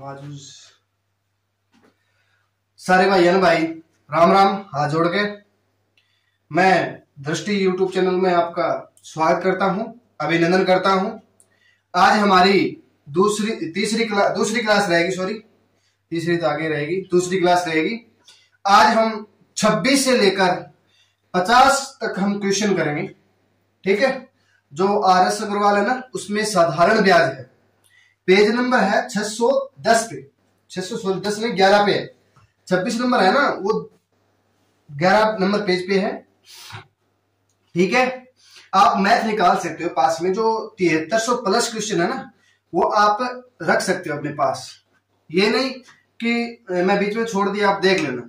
आवाज सारे भाई राम राम, हाथ जोड़ के मैं दृष्टि यूट्यूब चैनल में आपका स्वागत करता हूं, अभिनंदन करता हूं। आज हमारी दूसरी क्लास रहेगी, सॉरी तीसरी तो आगे रहेगी, दूसरी क्लास रहेगी। आज हम 26 से लेकर 50 तक हम क्वेश्चन करेंगे, ठीक है। जो RS अग्रवाल है ना, उसमें साधारण ब्याज है, पेज नंबर है 610 पे, 610 में 11 पे है, 26 नंबर है ना, वो 11 नंबर पेज पे है, ठीक है। आप मैथ निकाल सकते हो पास में, जो 7300 प्लस क्वेश्चन है ना, वो आप रख सकते हो अपने पास। ये नहीं कि मैं बीच में छोड़ दिया, आप देख लेना।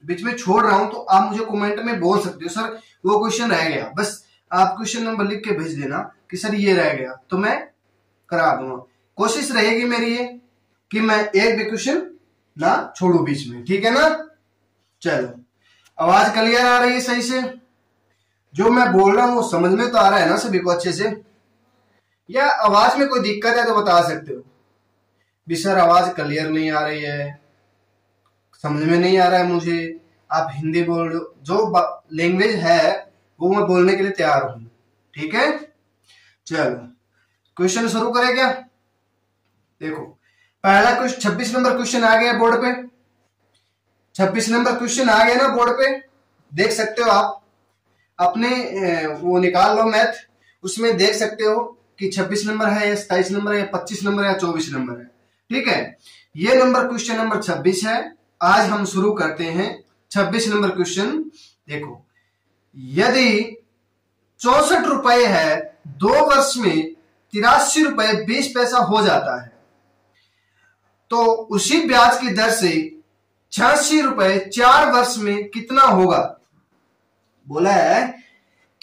बीच में छोड़ रहा हूं तो आप मुझे कमेंट में बोल सकते हो, सर वो क्वेश्चन रह गया, बस आप क्वेश्चन नंबर लिख के भेज देना कि सर ये रह गया, तो मैं करा दूंगा। कोशिश रहेगी मेरी ये कि मैं एक भी क्वेश्चन ना छोड़ू बीच में, ठीक है ना। चलो, आवाज क्लियर आ रही है सही से? जो मैं बोल रहा हूं वो समझ में तो आ रहा है ना सभी को अच्छे से? या आवाज में कोई दिक्कत है तो बता सकते हो भी सर आवाज क्लियर नहीं आ रही है, समझ में नहीं आ रहा है मुझे, आप हिंदी बोल रहे हो, जो लैंग्वेज है वो मैं बोलने के लिए तैयार हूं, ठीक है। चलो क्वेश्चन शुरू करें क्या? देखो पहला क्वेश्चन 26 नंबर क्वेश्चन आ गया बोर्ड पे, 26 नंबर क्वेश्चन आ गया ना बोर्ड पे, देख सकते हो आप अपने वो निकाल लो मैथ, उसमें देख सकते हो कि 26 नंबर है या 27 नंबर है या 25 नंबर है या 24 नंबर है, ठीक है। ये नंबर क्वेश्चन नंबर 26 है। आज हम शुरू करते हैं 26 नंबर क्वेश्चन। देखो, यदि 64 रुपए है, 2 वर्ष में 83 रुपए 20 पैसा हो जाता है, तो उसी ब्याज की दर से 86 रुपए 4 वर्ष में कितना होगा? बोला है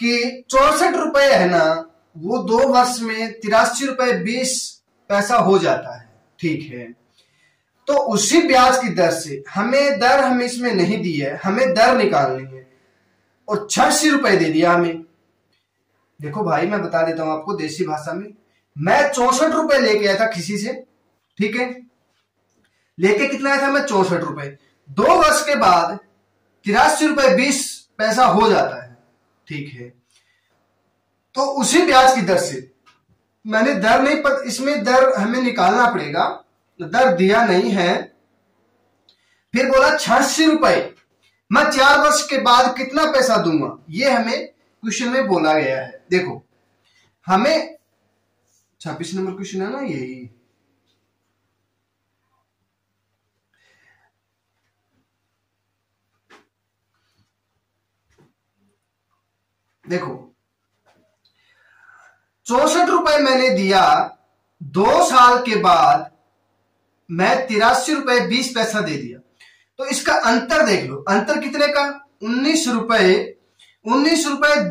कि 64 रुपए है ना, वो 2 वर्ष में 83 रुपए 20 पैसा हो जाता है, ठीक है। तो उसी ब्याज की दर से हमें इसमें नहीं दी है, हमें दर निकालनी है, और 86 रुपए दे दिया हमें। देखो भाई, मैं बता देता हूं आपको देसी भाषा में, मैं 64 रुपए लेके आया था किसी से, ठीक है। लेके कितना आया था मैं? 64 रुपए। 2 वर्ष के बाद 83 रुपए 20 पैसा हो जाता है, ठीक है। तो उसी ब्याज की दर से मैंने दर नहीं, पर इसमें दर हमें निकालना पड़ेगा, दर दिया नहीं है। फिर बोला 86 रुपए मैं 4 वर्ष के बाद कितना पैसा दूंगा, ये हमें क्वेश्चन में बोला गया है। देखो, हमें 26 नंबर क्वेश्चन है ना यही, देखो 64 रुपए मैंने दिया, 2 साल के बाद मैं 83 रुपए 20 पैसा दे दिया, तो इसका अंतर देख लो, अंतर कितने का? 19 रुपए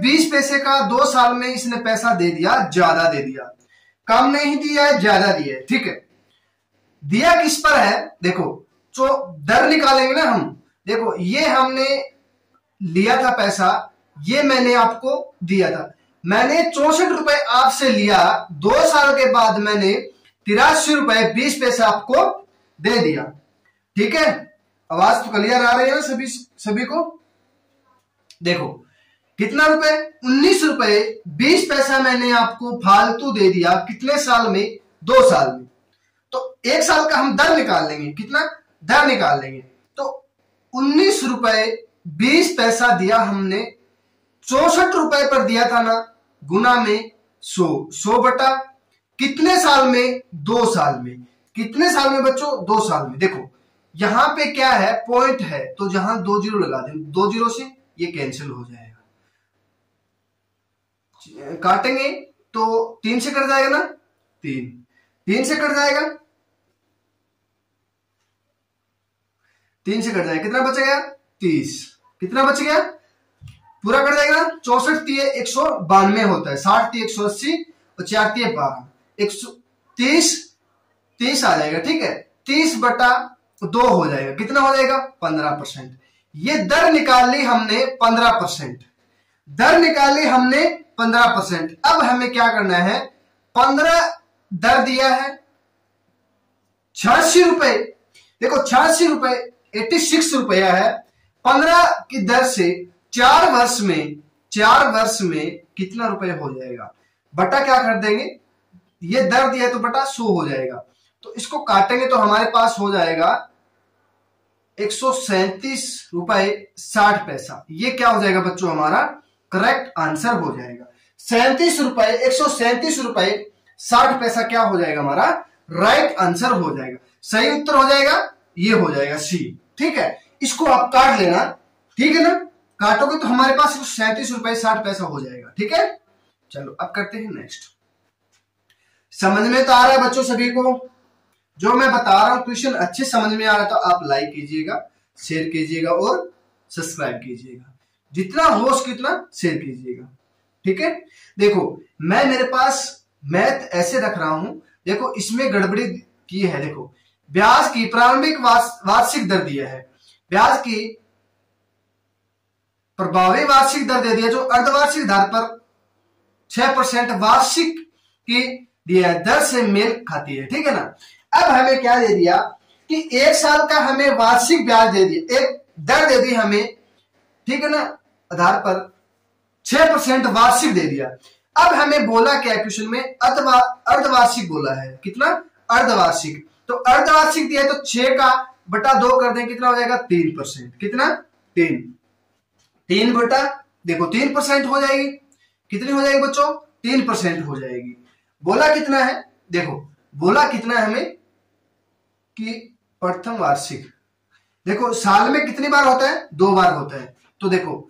20 पैसे का 2 साल में इसने पैसा दे दिया, ज्यादा दे दिया, कम नहीं दिया है, ज्यादा दिया है, ठीक है। दिया किस पर है? देखो, जो दर निकालेंगे ना हम, देखो ये हमने लिया था पैसा, ये मैंने आपको दिया था, मैंने 64 रुपए आपसे लिया, 2 साल के बाद मैंने 83 रुपए 20 पैसे आपको दे दिया, ठीक है। आवाज तो क्लियर आ रही है ना सभी को? देखो कितना रुपए? 19 रुपए 20 पैसा मैंने आपको फालतू दे दिया, कितने साल में? 2 साल में। तो 1 साल का हम दर निकाल लेंगे, कितना दर निकाल लेंगे, तो 19 रुपए 20 पैसा दिया हमने, 64 रुपए पर दिया था ना, गुना में 100 बटा कितने साल में? 2 साल में। कितने साल में बच्चों? 2 साल में। देखो यहां पे क्या है, पॉइंट है, तो जहां 2 जीरो लगा दें, 2 जीरो से ये कैंसिल हो जाएगा, काटेंगे तो 3 से कट जाएगा ना, 3 से कट जाएगा, 3 से कट जाएगा, कितना बचेगा? 30। कितना बच गया? पूरा कट जाएगा ना, 64 3 192 होता है, 60 3 180 और 4 3 12, 130 आ जाएगा, ठीक है। 30 बटा 2 हो जाएगा, कितना हो जाएगा? 15%। ये दर निकाल ली हमने 15%, दर निकाली हमने 15%। अब हमें क्या करना है? 15 दर दिया है, ₹86। देखो 86 86 रुपया है। 15 की दर से 4 वर्ष में कितना रुपए हो जाएगा? बटा क्या कर देंगे, ये दर दिया है तो बटा 100 हो जाएगा। तो इसको काटेंगे तो हमारे पास हो जाएगा ₹137.60। ये क्या हो जाएगा बच्चों? हमारा करेक्ट आंसर हो जाएगा। ₹137.60 क्या हो जाएगा? हमारा राइट आंसर हो जाएगा। सही उत्तर हो जाएगा, ये हो जाएगा सी। ठीक है, इसको आप काट लेना। ठीक है ना, काटोगे तो हमारे पास ₹37.60 हो जाएगा। ठीक है, चलो अब करते हैं नेक्स्ट। समझ में तो आ रहा है बच्चों सभी को? जो मैं बता रहा हूं क्वेश्चन अच्छे समझ में आ रहा है तो आप लाइक कीजिएगा, शेयर कीजिएगा और सब्सक्राइब कीजिएगा। जितना हो सके उतना शेयर कीजिएगा। ठीक है, देखो मैं मेरे पास मैथ ऐसे रख रहा हूं। देखो इसमें गड़बड़ी की है। देखो ब्याज की प्रारंभिक वार्षिक दर दिया है, ब्याज की प्रभावी वार्षिक दर दे दिया जो अर्धवार्षिक दर पर 6% वार्षिक की दिया है, दर से मेल खाती है। ठीक है ना, अब हमें क्या दे दिया कि 1 साल का हमें वार्षिक ब्याज दे दिया, एक दर दे दी हमें। ठीक है ना, आधार पर 6% वार्षिक दे दिया। अब हमें बोला क्या क्वेश्चन में? अर्धवार्षिक बोला है। कितना? अर्धवार्षिक। तो अर्धवार्षिक दिया है तो 6 का बटा 2 कर दें, कितना हो जाएगा? 3%। कितना? 3 बटा देखो 3% हो जाएगी। कितनी हो जाएगी बच्चों? 3% हो जाएगी। बोला कितना है? देखो बोला कितना है हमें कि प्रथम वार्षिक। देखो साल में कितनी बार होता है? 2 बार होता है। तो देखो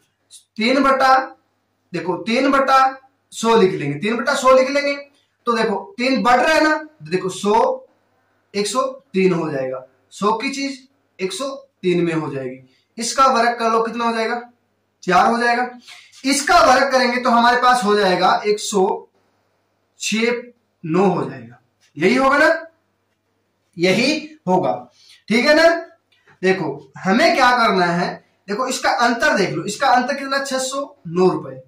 3 बटा 100 लिख लेंगे। 3 बटा 100 लिख लेंगे तो देखो 3 बढ़ रहा है ना, देखो 100 103 हो जाएगा। 100 की चीज 103 में हो जाएगी। इसका वर्ग कर लो, कितना हो जाएगा? 4 हो जाएगा। इसका वर्ग करेंगे तो हमारे पास हो जाएगा 106.9 हो जाएगा। यही होगा ना? यही होगा। ठीक है ना, देखो हमें क्या करना है? देखो इसका अंतर देख लो, इसका अंतर कितना? 609 रुपए।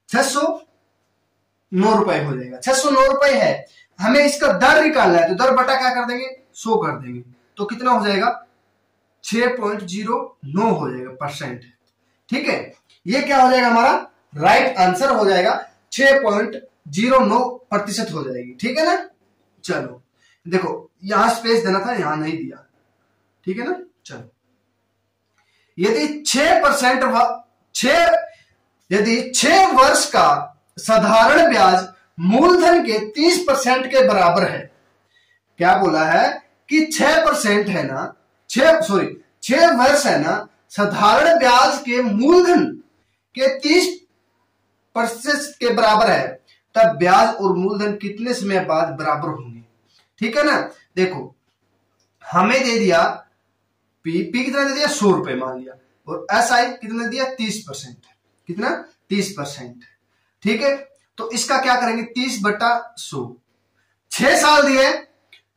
609 रुपए हो जाएगा। 609 रुपए है, हमें इसका दर निकालना है तो दर बटा क्या कर देंगे? 100 कर देंगे। तो कितना हो जाएगा? 6.09 हो जाएगा परसेंट। ठीक है, ये क्या हो जाएगा? हमारा राइट आंसर हो जाएगा। 6.09% हो जाएगी। ठीक है ना, चलो देखो यहां स्पेस देना था, यहां नहीं दिया। ठीक है ना, चलो यदि 6 वर्ष का साधारण ब्याज मूलधन के 30% के बराबर है। क्या बोला है कि 6% है ना, 6 वर्ष है ना, साधारण ब्याज के मूलधन के 30% के बराबर है, तब ब्याज और मूलधन कितने समय बाद बराबर होंगे? ठीक है ना, देखो हमें दे दिया पी कितना दे दिया? 100 रुपए मान लिया, और SI कितना दिया? 30%। कितना? 30%। ठीक है, तो इसका क्या करेंगे? 30/100। 6 साल दिए,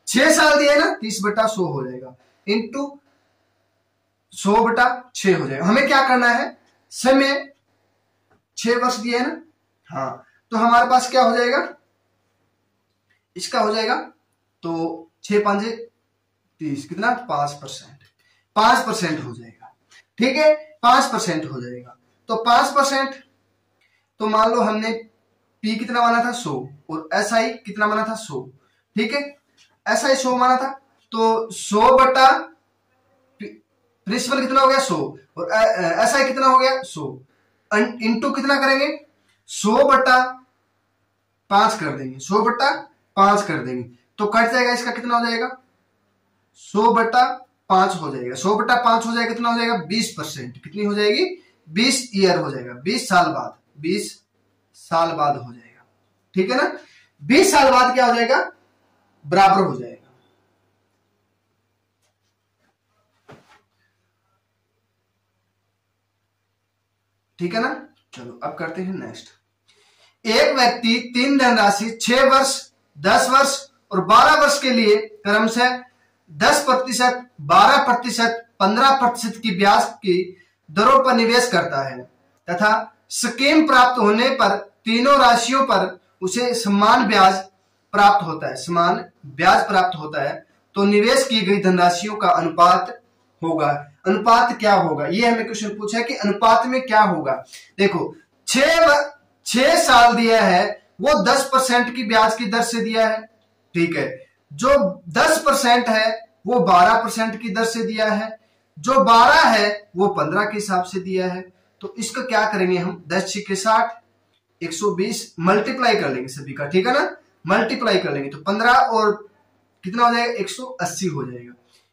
6 साल दिए ना, 30/100 हो जाएगा, इंटू 100/6 हो जाएगा। हमें क्या करना है? समय 6 वर्ष दिए ना, हाँ, तो हमारे पास क्या हो जाएगा? इसका हो जाएगा तो 6 5 30, कितना? 5% हो जाएगा। ठीक है, 5% हो जाएगा। तो 5%, तो मान लो हमने P कितना माना था? 100, और SI कितना माना था? 100। ठीक है, SI 100 माना था, तो 100 बटा प्रिंसिपल कितना हो गया? 100, और SI कितना हो गया? 100, इंटू कितना करेंगे? 100/5 कर देंगे। 100/5 कर देंगे तो कट जाएगा, इसका कितना हो जाएगा? 100/5 हो जाएगा। 100/5 हो जाएगा, कितना हो जाएगा? 20%। कितनी हो जाएगी? 20 ईयर हो जाएगा। 20 साल बाद, 20 साल बाद हो जाएगा। ठीक है ना, 20 साल बाद क्या हो जाएगा? बराबर हो जाएगा। ठीक है ना, चलो अब करते हैं नेक्स्ट। एक व्यक्ति 3 धनराशि 6 वर्ष, 10 वर्ष और 12 वर्ष के लिए क्रमशः 10%, 12%, 15% की ब्याज की दरों पर निवेश करता है तथा स्कीम प्राप्त होने पर तीनों राशियों पर उसे समान ब्याज प्राप्त होता है। तो निवेश की गई धनराशियों का अनुपात होगा। अनुपात क्या होगा, ये हमें क्वेश्चन पूछा है कि अनुपात में क्या होगा। देखो 6 साल दिया है, वो 10% की ब्याज की दर से दिया है, ठीक है। जो 10% है वो 12% की दर से दिया है, जो 12 है वो 15 के हिसाब से दिया है। तो इसका क्या करेंगे हम, 10 छक्के 60, 120 मल्टीप्लाई कर लेंगे सभी का, ठीक है ना, मल्टीप्लाई कर लेंगे तो 15 और कितना हो जाएगा, 180 हो जाएगा।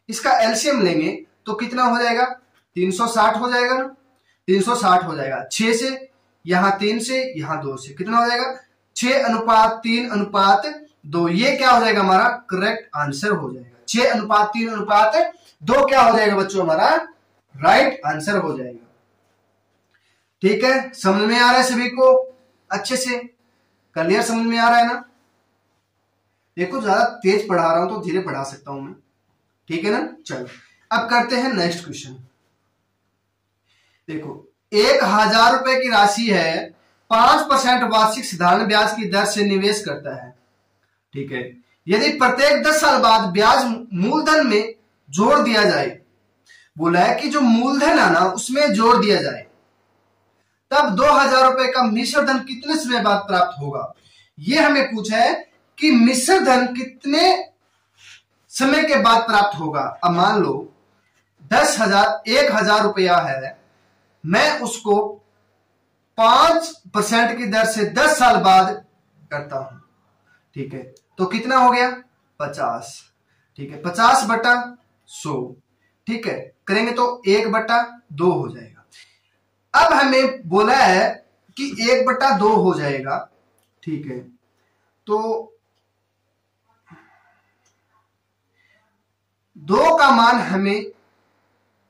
इसका एलसीएम लेंगे तो कितना हो जाएगा, 360 हो जाएगा ना, 360 हो जाएगा। 6 से यहां 3 से यहां 2 से कितना हो जाएगा, 6:3:2। ये क्या हो जाएगा, हमारा करेक्ट आंसर हो जाएगा। 6:3:2 क्या हो जाएगा बच्चों, हमारा राइट आंसर हो जाएगा। ठीक है, समझ में आ रहा है सभी को, अच्छे से क्लियर समझ में आ रहा है ना। देखो ज्यादा तेज पढ़ा रहा हूं तो धीरे पढ़ा सकता हूं मैं, ठीक है ना। चलो अब करते हैं नेक्स्ट क्वेश्चन। देखो 1000 रुपए की राशि है, 5% वार्षिक साधारण ब्याज की दर से निवेश करता है, ठीक है। यदि प्रत्येक 10 साल बाद ब्याज मूलधन में जोड़ दिया जाए, बोला है कि जो मूलधन है ना उसमें जोड़ दिया जाए, तब 2000 रुपए का मिश्र धन कितने समय बाद प्राप्त होगा। ये हमें पूछा है कि मिश्र धन कितने समय के बाद प्राप्त होगा। अब मान लो 1000 रुपया है, मैं उसको 5% की दर से 10 साल बाद करता हूं, ठीक है। तो कितना हो गया, 50, ठीक है। 50/100, ठीक है, करेंगे तो 1/2 हो जाएगा। अब हमें बोला है कि 1/2 हो जाएगा, ठीक है। तो 2 का मान हमें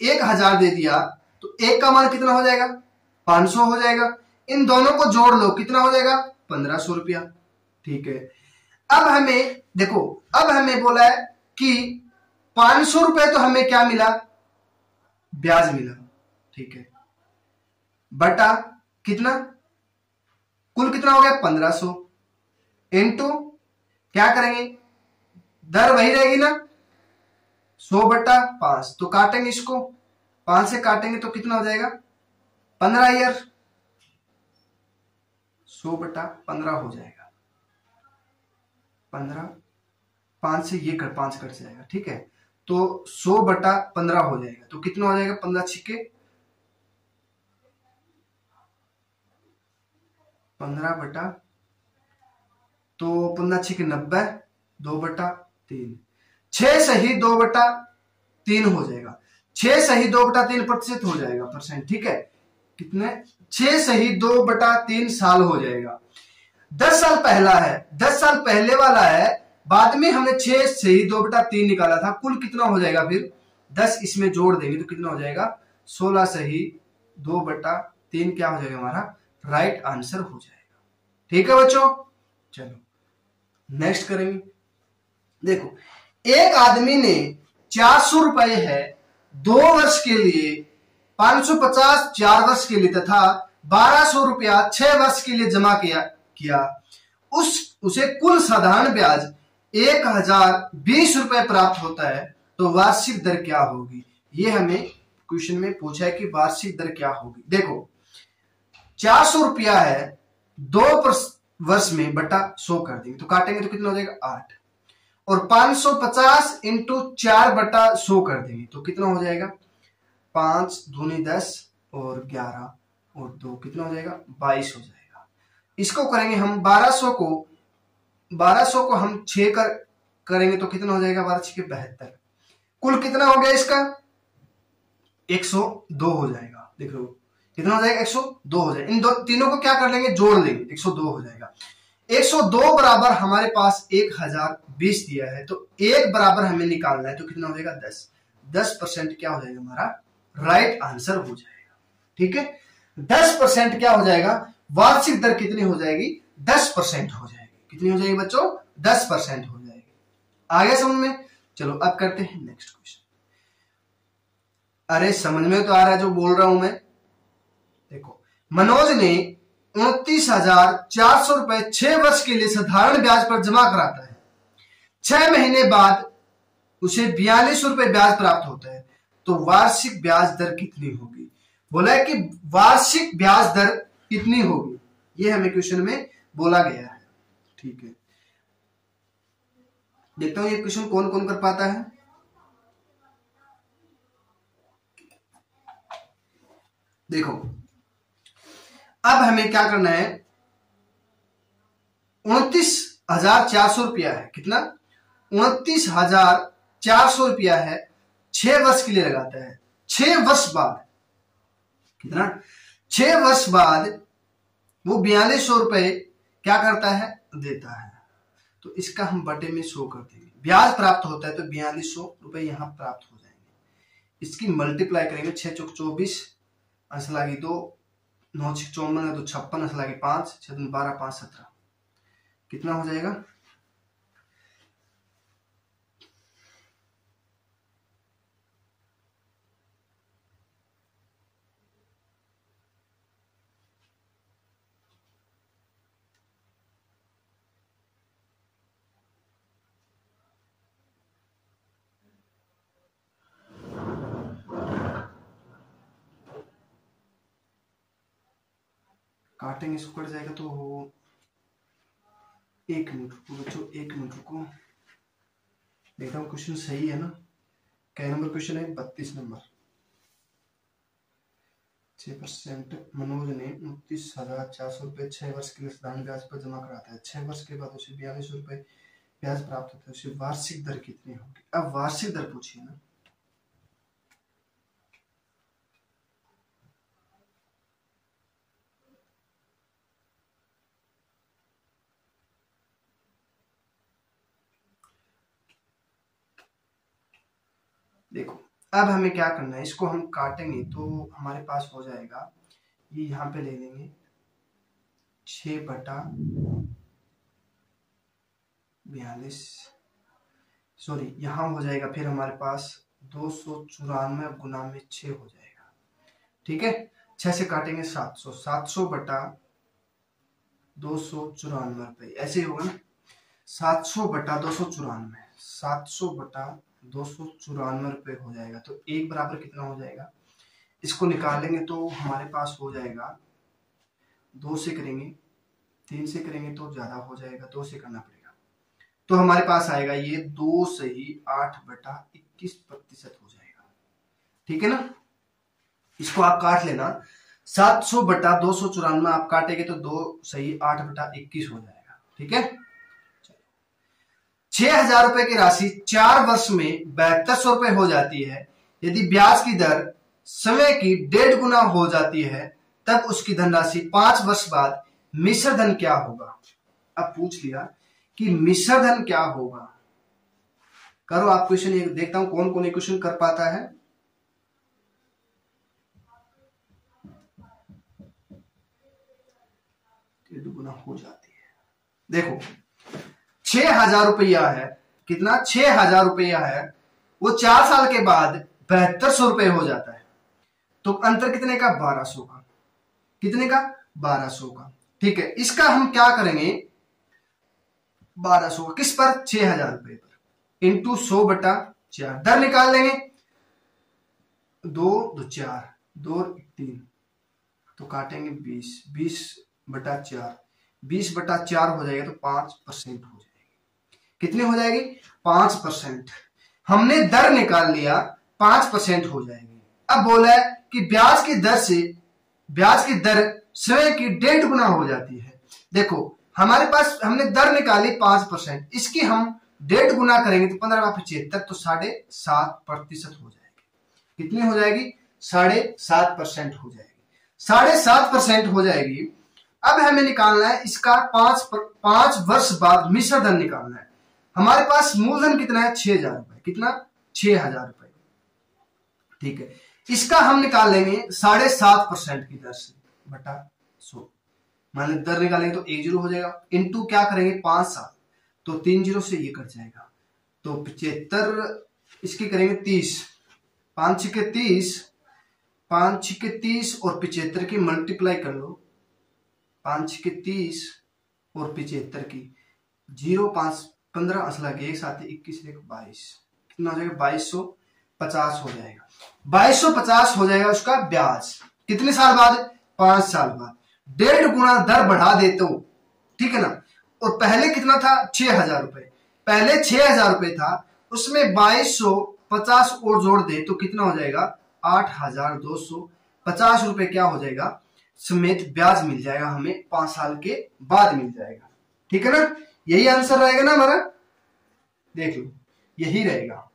1000 दे दिया, तो 1 का मान कितना हो जाएगा, 500 हो जाएगा। इन दोनों को जोड़ लो, कितना हो जाएगा, 1500 रुपया, ठीक है। अब हमें देखो, अब हमें बोला है कि 500 रुपए तो हमें क्या मिला, ब्याज मिला, ठीक है, बटा कितना, कुल कितना हो गया 1500, इंटू क्या करेंगे, दर वही रहेगी ना, 100/5। तो काटेंगे इसको, 5 से काटेंगे तो कितना हो जाएगा, 15 ईयर, 100/15 हो जाएगा। 15, 5 से ये 5 कट जाएगा, ठीक है। तो 100/15 हो जाएगा। तो कितना हो जाएगा, 15 छक्के 15 तो 15 छक्के 90, 2/3, 6 सही 2/3 हो जाएगा। 6 सही 2/3% हो जाएगा परसेंट, ठीक है। कितने, 6 सही 2/3 साल हो जाएगा। 10 साल पहला है, 10 साल पहले वाला है, बाद में हमने 6 सही 2/3 निकाला था। कुल कितना हो जाएगा, फिर 10 इसमें जोड़ देंगे तो कितना हो जाएगा, 16 सही 2/3 क्या हो जाएगा, हमारा राइट आंसर हो जाएगा, ठीक है बच्चों। चलो नेक्स्ट करेंगे। देखो एक आदमी ने 400 रुपए है 2 वर्ष के लिए, 550 4 वर्ष के लिए तथा 1200 रुपया 6 वर्ष के लिए जमा किया उसे कुल साधारण ब्याज 1020 रुपए प्राप्त होता है, तो वार्षिक दर क्या होगी। ये हमें क्वेश्चन में पूछा है कि वार्षिक दर क्या होगी। देखो 400 रुपया है, 2 वर्ष में बटा 100 कर देंगे तो काटेंगे तो कितना हो जाएगा, 8, और 550 इंटू 4/100 कर देंगे तो कितना हो जाएगा, 5 दूनी 10 और 11 और 2 कितना हो जाएगा, 22 हो जाएगा। इसको करेंगे हम 1200 को हम 6 करेंगे तो कितना हो जाएगा, 12 6 72। कुल कितना हो गया इसका, 102 हो जाएगा। देख लो कितना हो जाएगा, 102 हो जाएगा। इन तीनों को क्या कर लेंगे, जोड़ लेंगे, 102 हो जाएगा। 102 बराबर हमारे पास 1020 दिया है, तो 1 बराबर हमें निकालना है तो कितना हो जाएगा, 10। 10% क्या हो जाएगा, हमारा राइट आंसर हो जाएगा, ठीक है। 10% क्या हो जाएगा, वार्षिक दर कितनी हो जाएगी, 10% हो जाएगी। कितनी हो जाएगी बच्चों, 10% हो जाएगी। आगे समझ में। चलो अब करते हैं नेक्स्ट क्वेश्चन। अरे समझ में तो आ रहा है जो बोल रहा हूं मैं। देखो मनोज ने 29,400 रुपए 6 वर्ष के लिए साधारण ब्याज पर जमा कराता है। 6 महीने बाद उसे 42 रुपए ब्याज प्राप्त होता है, तो वार्षिक ब्याज दर कितनी होगी। बोला है कि वार्षिक ब्याज दर कितनी होगी, ये हमें क्वेश्चन में बोला गया है। ठीक है, देखता हूं ये क्वेश्चन कौन कौन कर पाता है। देखो अब हमें क्या करना है, 29,400 रुपया है, कितना 29,400 रुपया है, 6 वर्ष के लिए लगाता है। 6 वर्ष बाद कितना, 6 वर्ष बाद वो 4200 रुपए क्या करता है, देता है। तो इसका हम बटे में शो कर देंगे, ब्याज प्राप्त होता है तो 4200 रुपए यहां प्राप्त हो जाएंगे। इसकी मल्टीप्लाई करेंगे, 6 चौक 24, अंश लागी 2, 9 6 54 है तो 56, अंश लागी 5, 6 दूनी 12, 5 17, कितना हो जाएगा, काटेंगे इसको कट जाएगा। तो 1 मिनट रुको बच्चों, 1 मिनट रुको, देखता हूँ क्वेश्चन सही है ना। क्या नंबर क्वेश्चन है, 32 नंबर। 6% मनोज ने 29,400 रुपए 6 वर्ष के लिए साधारण ब्याज पर जमा कराता है। 6 वर्ष के बाद उसे 4200 रुपए ब्याज प्राप्त होता है, उसे वार्षिक दर कितनी होगी। अब वार्षिक दर पूछिए ना, देखो अब हमें क्या करना है, इसको हम काटेंगे तो हमारे पास हो जाएगा, ये यहां पे ले लेंगे 6/42, सॉरी यहां हो जाएगा, फिर हमारे पास 294 गुना में 6 हो जाएगा। ठीक है, 6 से काटेंगे 700, 700 बटा 294 रुपए, ऐसे ही होगा ना, 700 बटा 294, 700 बटा 294 रुपए हो जाएगा। तो 1 बराबर कितना हो जाएगा, इसको निकालेंगे तो हमारे पास हो जाएगा, 2 से करेंगे 3 से करेंगे तो ज्यादा हो जाएगा, 2 से करना पड़ेगा, तो हमारे पास आएगा ये 2 सही 8/21% हो जाएगा। ठीक है ना, इसको आप काट लेना, 700 बटा 294 आप काटेंगे तो 2 सही 8/21 हो जाएगा। ठीक है, 6,000 रुपए की राशि 4 वर्ष में 7200 रुपए हो जाती है। यदि ब्याज की दर समय की 1.5 गुना हो जाती है, तब उसकी धनराशि 5 वर्ष बाद मिश्र धन क्या होगा। अब पूछ लिया कि मिश्र धन क्या होगा, करो आप क्वेश्चन, एक देखता हूं कौन कौन क्वेश्चन कर पाता है। गुना हो जाती है, देखो 6,000 रुपया है, कितना 6,000 रुपया है, वो 4 साल के बाद 7200 रुपए हो जाता है, तो अंतर कितने का, 1200 का, कितने का, 1200 का। ठीक है, इसका हम क्या करेंगे, 1200 का किस पर, 6,000 रुपए पर, इंटू 100/4, दर निकाल लेंगे, 2 2 4 2 3, तो काटेंगे 20, 20/4, 20/4 हो जाएगा तो 5% हो जाएगी। कितनी हो जाएगी, 5%। हमने दर निकाल लिया, 5% हो जाएगी। अब बोला है कि ब्याज की दर समय की 1.5 गुना हो जाती है। देखो हमारे पास हमने दर निकाली 5%, इसकी हम 1.5 गुना करेंगे तो 15/75, तो 7.5% हो जाएगी। कितनी हो जाएगी, 7.5% हो जाएगी, 7.5% हो जाएगी। अब हमें निकालना है इसका 5 वर्ष बाद मिश्र धन निकालना है। हमारे पास मूलधन कितना है, 6,000 रुपए, कितना 6,000 रुपए। ठीक है, इसका हम निकाल लेंगे 7.5% की दर से बटा 100, मान लो दर निकालेंगे तो 1 0 हो जाएगा, इंटू क्या करेंगे 5 साल, तो 3 0 से ये कट जाएगा, तो 75, इसकी करेंगे 30, 5 6 के 30, 5 6 के 30 और 75 की मल्टीप्लाई कर लो, 5 6 के 30 और 75 की, 0 5 15 असला के एक साथ 21 1 22, कितना हो जाएगा, 2250 हो जाएगा। 2250 हो जाएगा उसका ब्याज। कितने साल बाद, 5 साल बाद। 1.5 गुना दर बढ़ा देते हो, ठीक है ना। और पहले कितना था, 6000 रुपए, पहले 6000 रुपए था, उसमें 2250 और जोड़ दे तो कितना हो जाएगा, 8250 रुपए क्या हो जाएगा, समेत ब्याज मिल जाएगा हमें, 5 साल के बाद मिल जाएगा। ठीक है ना, यही आंसर रहेगा ना हमारा, देख लो यही रहेगा,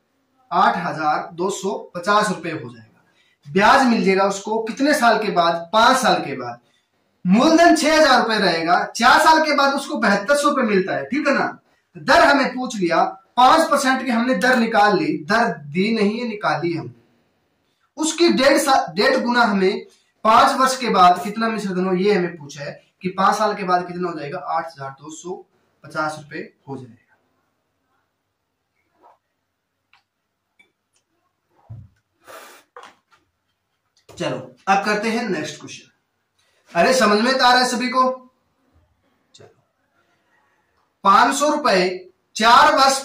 8250 रुपए हो जाएगा। ब्याज मिल जाएगा उसको कितने साल के बाद, 5 साल के बाद। मूलधन 6000 रुपए रहेगा, 4 साल के बाद उसको 7200 रुपए मिलता है, ठीक है ना। दर हमें पूछ लिया, 5% की हमने दर निकाल ली, दर दी नहीं है, निकाली हमने। उसकी 1.5 गुना हमें 5 वर्ष के बाद कितना मिश्रधन हो, ये हमें पूछा है कि 5 साल के बाद कितना हो जाएगा, 8250 रुपए हो जाएगा। चलो अब करते हैं नेक्स्ट क्वेश्चन। अरे समझ में तो आ रहा है सभी को। चलो 500 रुपए 4 वर्ष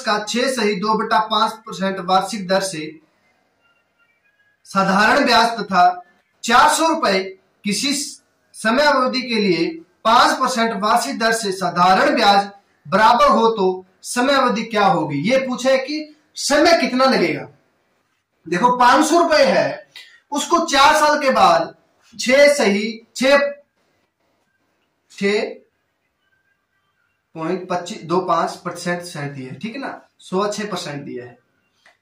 का 6.2/5% वार्षिक दर से साधारण ब्याज तथा 400 रुपए किसी समय अवधि के लिए 5% वार्षिक दर से साधारण ब्याज बराबर हो तो समय अवधि क्या होगी। ये पूछे कि समय कितना लगेगा। देखो 500 रुपए है, उसको 4 साल के बाद 6.25% दिया है, ठीक है ना, 6% दिया है।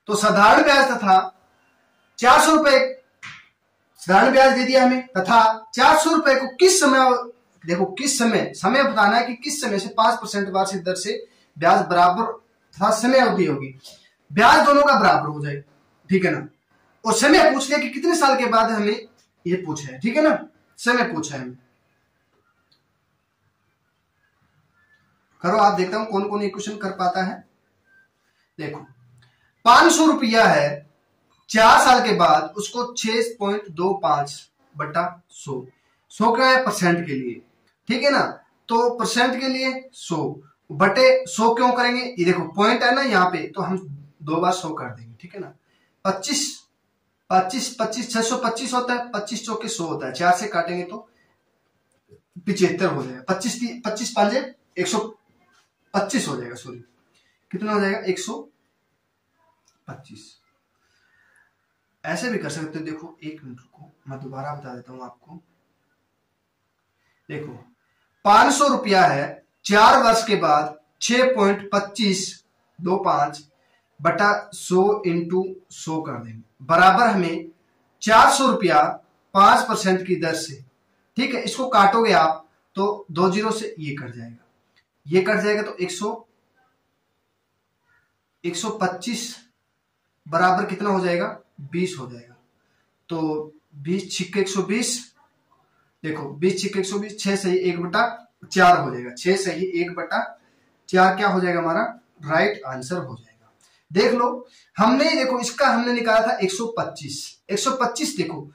तो साधारण ब्याज तथा 400 रुपए साधारण ब्याज दे दिया हमें, तथा 400 रुपए को किस समय, देखो किस समय बताना है कि किस समय से 5% वार्षिक दर से ब्याज बराबर तथा समय अवधि होगी। ब्याज दोनों का बराबर हो जाए, ठीक है ना। और समय पूछ लिया कि कितने साल के बाद, हमें ये पूछा है, ठीक है ना, समय पूछा है हमें। करो आप, देखता हूं कौन कौन ये क्वेश्चन कर पाता है। देखो 500 रुपया है, 4 साल के बाद उसको 6.25/100, 100 क्या है, परसेंट के लिए, ठीक है ना। तो परसेंट के लिए 100/100 क्यों करेंगे, ये देखो पॉइंट है ना यहाँ पे, तो हम 2 बार 100 कर देंगे, ठीक है ना। 25 625 होता है, 25 चौके 100 होता है, 4 से काटेंगे तो 75 हो जाएगा। 25 5 125 हो जाएगा, सॉरी कितना हो जाएगा, 125। ऐसे भी कर सकते हो, देखो 1 मिनट रुको, मैं दोबारा बता देता हूं आपको। देखो 500 रुपया है, 4 वर्ष के बाद 6.25/100 इंटू 100 कर देंगे, बराबर हमें 400 रुपया 5% की दर से, ठीक है। इसको काटोगे आप तो 2 जीरो से ये कट जाएगा, ये कट जाएगा तो 125 बराबर कितना हो जाएगा, 20 हो जाएगा। तो 20 छिक्के 120, देखो 20 छिक्के 120, 6 सही 1/4 हो जाएगा, 6 सही 1/4 क्या हो जाएगा हमारा, राइट आंसर हो जाएगा। देख लो हमने, देखो इसका हमने निकाला था 125, देखो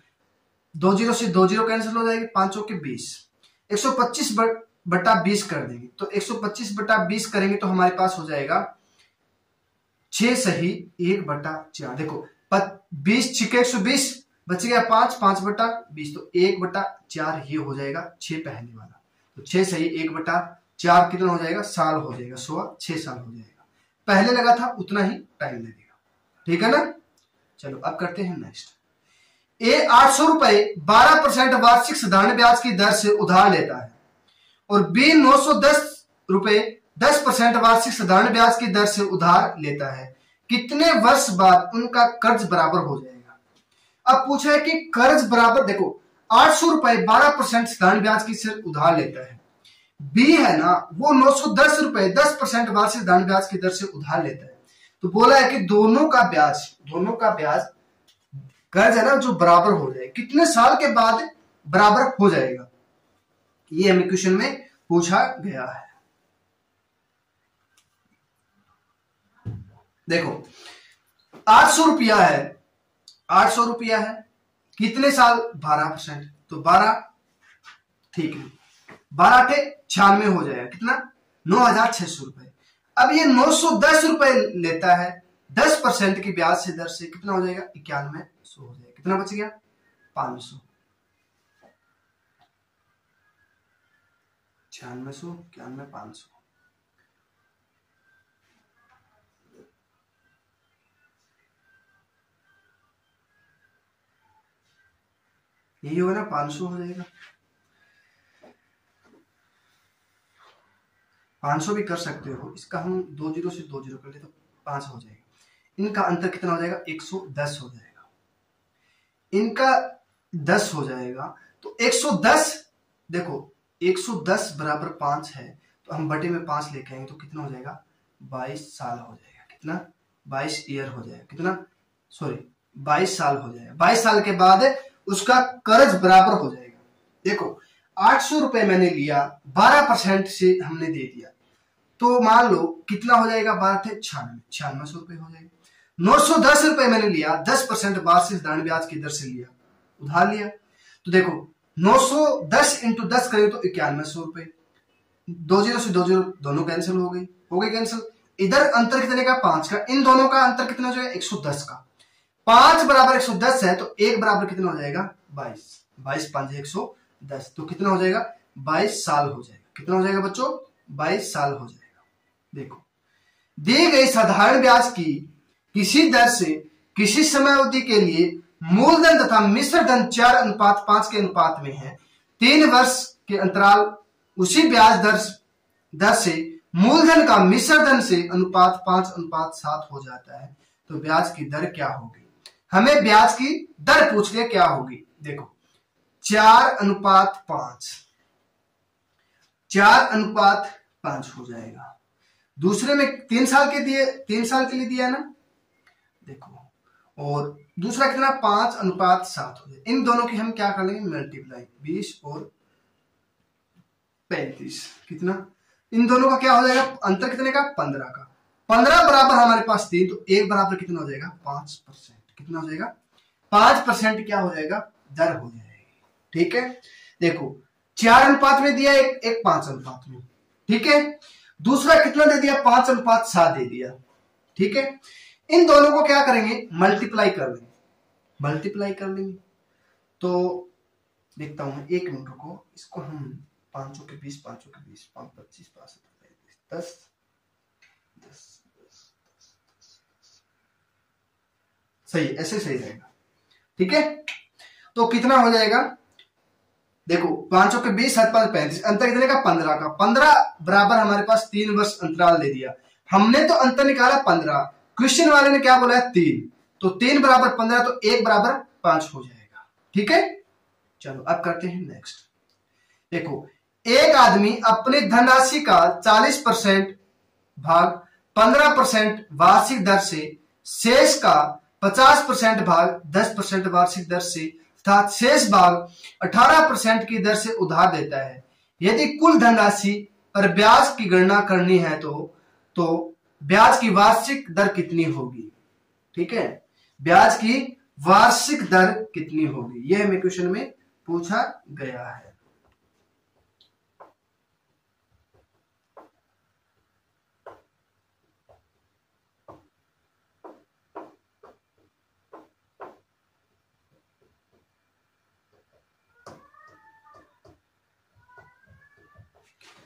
2 जीरो से 2 जीरो कैंसिल हो जाएगी, 5 चौके 20, 125/20 कर देंगे, तो 125/20 करेंगे तो हमारे पास हो जाएगा 6 सही 1/4। देखो 20 छिक्के 120, बच गया 5/20, तो 1/4 ये हो जाएगा 6 पहले वाला, तो 6 सही 1/4 कितना हो जाएगा, साल हो जाएगा, 6 साल हो जाएगा। पहले लगा था उतना ही टाइम लगेगा, ठीक है ना। चलो अब करते हैं नेक्स्ट। ए 800 रुपए 12% वार्षिक साधारण ब्याज की दर से उधार लेता है, और बी 910 रुपए 10% वार्षिक साधारण ब्याज की दर से उधार लेता है। कितने वर्ष बाद उनका कर्ज बराबर हो जाएगा। अब पूछा है कि कर्ज बराबर, देखो 800 रुपए 12% साधारण ब्याज की से उधार लेता है, बी है ना वो 910 रुपए 10% वार्षिक साधारण ब्याज की दर से उधार लेता है। तो बोला है कि दोनों का ब्याज कर्ज है ना जो बराबर हो जाए, कितने साल के बाद बराबर हो जाएगा, ये हमें क्वेश्चन में पूछा गया है। देखो 800 रुपया है, 800 रुपया है, कितने साल, 12%, तो 12, ठीक है, 12 × 96 हो जाएगा, कितना, 9600 रुपए। अब ये 910 रुपए लेता है, 10% की ब्याज से दर से कितना हो जाएगा 9100 हो जाएगा। कितना बच गया 500, 9600 91 500। यही होगा ना, 500 हो जाएगा। 500 भी कर सकते हो, इसका हम 20 से 20 कर ले तो 5 हो जाएगा। इनका अंतर कितना हो जाएगा 110 हो जाएगा, इनका 10 हो जाएगा। तो 110 देखो 110 बराबर 5 है, तो हम बटे में 5 लेके आएंगे तो कितना हो जाएगा 22 साल हो जाएगा। कितना 22 ईयर हो जाएगा। कितना सॉरी 22 साल हो जाएगा। 22 साल के बाद उसका कर्ज बराबर हो जाएगा। देखो 800 रुपए मैंने लिया, 12% से हमने दे दिया, तो मान लो कितना हो जाएगा 12 थे 9600 रुपए हो जाएगा। 910 रुपए मैंने लिया, 10% वार्षिक धन ब्याज की दर से लिया, उधार लिया, तो देखो 910 इंटू 10 करें तो 9100 रुपए। 20 से 20 दोनों कैंसिल हो गई कैंसिल। इधर अंतर कितने का 5 का, इन दोनों का अंतर कितना हो जाएगा 110 का। 5 बराबर 110 है, तो 1 बराबर कितना हो जाएगा 22, 22 5 110, तो कितना हो जाएगा 22 साल हो जाएगा। कितना हो जाएगा बच्चों 22 साल हो जाएगा। देखो दी गई साधारण ब्याज की किसी दर से किसी समय अवधि के लिए मूलधन तथा मिश्र धन 4:5 के अनुपात में है। 3 वर्ष के अंतराल उसी ब्याज दर से मूलधन का मिश्र धन से अनुपात 5:7 हो जाता है, तो ब्याज की दर क्या होगी। हमें ब्याज की दर पूछ ले क्या होगी। देखो 4:5, 4:5 हो जाएगा। दूसरे में 3 साल के लिए दिया है ना, देखो, और दूसरा कितना 5:7 हो जाएगा। इन दोनों की हम क्या कर लेंगे मल्टीप्लाई, 20 और 35, कितना इन दोनों का क्या हो जाएगा अंतर कितने का 15 का। 15 बराबर हमारे पास 3, तो 1 बराबर कितना हो जाएगा 5%। कितना हो जाएगा 5% क्या हो जाएगा दर हो जाएगी। ठीक है, देखो 4 में दिया, एक 5 में। ठीक है, दूसरा कितना दे दिया 5:7 दे दिया। ठीक है, इन दोनों को क्या करेंगे मल्टीप्लाई कर लेंगे। तो देखता हूं 1 मिनट रुको, इसको हम 5 के 20 5 के 20 5 25 5 10 सही, ऐसे सही रहेगा। ठीक है, तो कितना हो जाएगा देखो 5 के 20 7 5 35, अंतर कितने का 15 का। 15 बराबर हमारे पास 3 वर्ष अंतराल दे दिया, हमने तो अंतर निकाला 15, क्वेश्चन वाले ने क्या बोला है 3, तो 3 बराबर 15, तो 1 बराबर 5 हो जाएगा। ठीक है, चलो अब करते हैं नेक्स्ट। देखो एक आदमी अपनी धनराशि का 40% भाग 15% वार्षिक दर से, शेष का 50% भाग 10% वार्षिक दर से तथा शेष भाग 18% की दर से उधार देता है। यदि कुल धनराशि पर ब्याज की गणना करनी है तो ब्याज की वार्षिक दर कितनी होगी। ठीक है, ब्याज की वार्षिक दर कितनी होगी, यह हमें क्वेश्चन में पूछा गया है।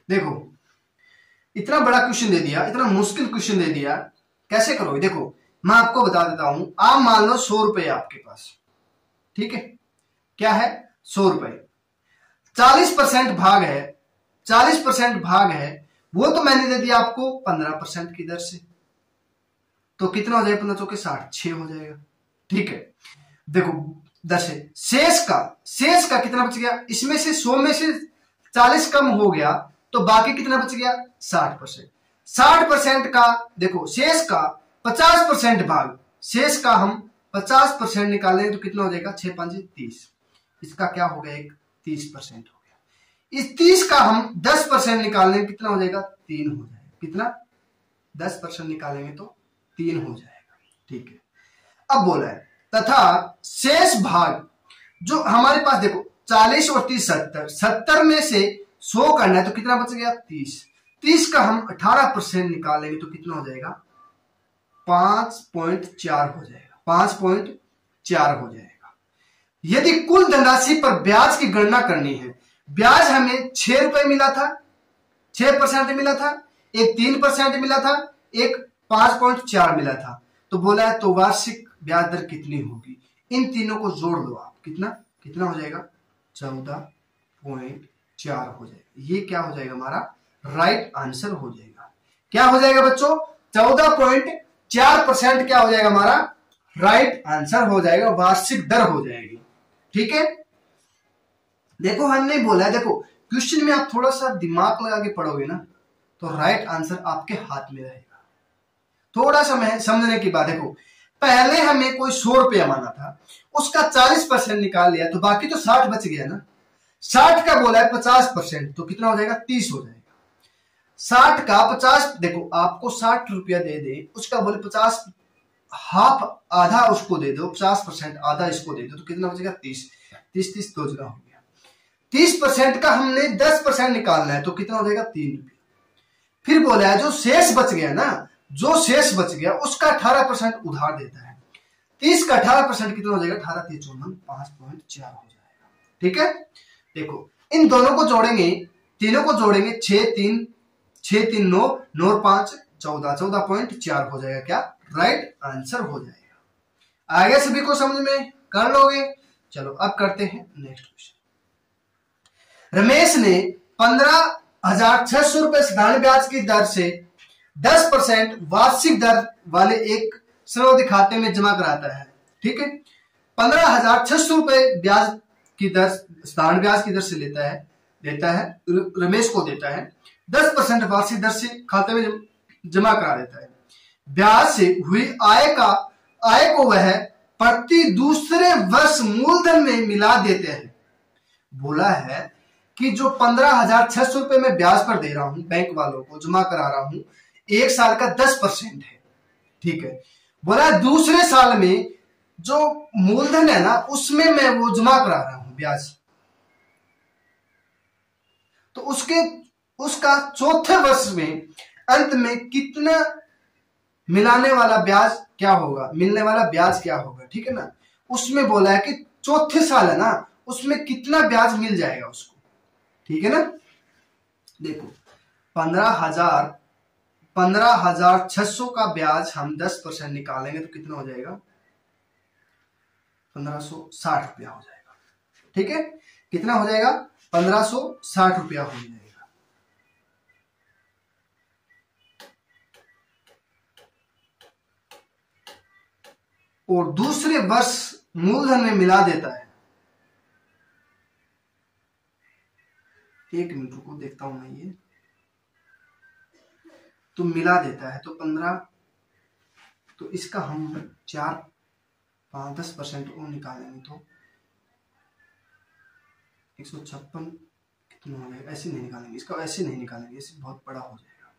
देखो इतना बड़ा क्वेश्चन दे दिया, इतना मुश्किल क्वेश्चन दे दिया, कैसे करोगे। देखो मैं आपको बता देता हूं, आप मान लो 100 रुपए आपके पास। ठीक है, क्या है 100 रुपए, 40% भाग है, 40% भाग है, वो तो मैंने दे दिया आपको 15% की दर से, तो कितना हो जाएगा 15 चौके 60, 6 हो जाएगा। ठीक है, देखो 10 है, शेष का कितना बच गया, इसमें से 100 में से 40 कम हो गया, तो बाकी कितना बच गया 60%। 60% का देखो शेष का 50% भाग, शेष का हम 50% निकालें तो कितना हो जाएगा 6 5 30, इसका क्या हो गया एक 30% हो गया। इस 30 का हम 10% निकालें कितना हो जाएगा 3 हो जाएगा। कितना 10% निकालेंगे तो 3 हो जाएगा। ठीक है, अब बोला है तथा शेष भाग जो हमारे पास देखो 40 और 30 70 में से 100 करना है, तो कितना बच गया 30 का हम 18% निकालेंगे तो कितना हो जाएगा 5.4 हो जाएगा, 5.4 हो जाएगा। यदि कुल धनराशि पर ब्याज की गणना करनी है, ब्याज हमें 6 रुपए मिला था, 6% मिला था, एक 3% मिला था, एक 5.4 मिला था, तो बोला है तो वार्षिक ब्याज दर कितनी होगी। इन तीनों को जोड़ दो आप, कितना कितना हो जाएगा, 14.4 हो जाएगा। ये क्या हो जाएगा, हमारा राइट आंसर हो जाएगा। क्या हो जाएगा बच्चों, 14.4% क्या हो जाएगा, हमारा राइट आंसर हो जाएगा, वार्षिक दर हो जाएगी। ठीक है, देखो हमने बोला है, देखो क्वेश्चन में आप थोड़ा सा दिमाग लगा के पढ़ोगे ना तो राइट आंसर आपके हाथ में रहेगा। थोड़ा सा समझने की बात, देखो पहले हमें कोई 100 रुपया माना था, उसका 40% निकाल लिया तो बाकी तो 60 बच गया ना। 60 का बोला है 50%, तो कितना हो जाएगा, 30 हो जाएगा। 60 का 50, देखो आपको 60 रुपया दे दे, उसका बोले 50, हाफ आधा उसको दे दो, 50% आधा इसको दे दो, तो कितना बचेगा, 30 30 30 दो जगह हो गया। 30% का हमने 10% निकालना है तो कितना हो जाएगा, 3 रुपया। फिर बोला है जो शेष बच गया ना, जो शेष बच गया उसका 18% उधार देता है। 30 का 18% कितना हो जाएगा, 18 3 54, 5.4 हो जाएगा। ठीक है, देखो इन दोनों को जोड़ेंगे, तीनों को जोड़ेंगे, 6 3 9 9 5 14, 14.4 हो जाएगा, क्या राइट आंसर हो जाएगा। आगे सभी को समझ में कर लोगे। चलो अब करते हैं नेक्स्ट क्वेश्चन। रमेश ने 15,600 रुपए साधारण ब्याज की दर से 10% वार्षिक दर वाले एक सावधि खाते में जमा कराता है। ठीक है, 15,600 रुपए ब्याज की दर, साधारण ब्याज की दर से देता है रमेश को देता है, 10% वार्षिक दर से खाते में जमा करा देता है। ब्याज से हुई आय को वह प्रति दूसरे वर्ष मूलधन में मिला देते हैं। बोला है कि जो 15,600 रुपए मैं ब्याज पर दे रहा हूं, बैंक वालों को जमा करा रहा हूं, एक साल का 10% है। ठीक है, बोला दूसरे साल में जो मूलधन है ना उसमें मैं वो जमा करा रहा हूं ब्याज, तो उसका चौथे वर्ष में अंत में कितना मिलाने वाला ब्याज क्या होगा, मिलने वाला ब्याज क्या होगा। ठीक है ना, उसमें बोला है कि चौथे साल है ना उसमें कितना ब्याज मिल जाएगा उसको। ठीक है ना, देखो 15,600 का ब्याज हम 10% निकालेंगे तो कितना हो जाएगा, 1560 रुपया हो जाएगा। ठीक है, कितना हो जाएगा, 1560 रुपया हो जाएगा। और दूसरे वर्ष मूलधन में मिला देता है। एक मिनट रुको, देखता हूं मैं ये, तो मिला देता है तो 15, तो इसका हम 4 5 10% और निकालेंगे तो 156 कितना हो जाएगा। ऐसे नहीं निकालेंगे इसका, ऐसे नहीं निकालेंगे, इससे बहुत बड़ा हो जाएगा।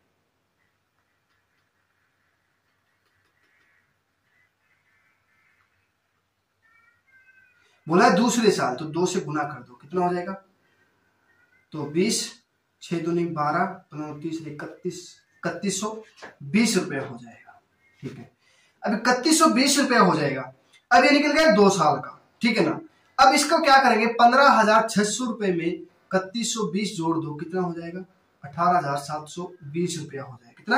बोला है दूसरे साल, तो 2 से गुना कर दो, कितना हो जाएगा, तो 20, 6 दूनी 12, 29 3120 रुपया हो जाएगा। ठीक है, अब 3120 रुपया हो जाएगा। अब ये निकल गया 2 साल का। ठीक है ना, अब इसको क्या करेंगे, 15,600 रुपए में 3120 जोड़ दो, कितना हो जाएगा, 18,720 रुपया हो जाएगा। कितना,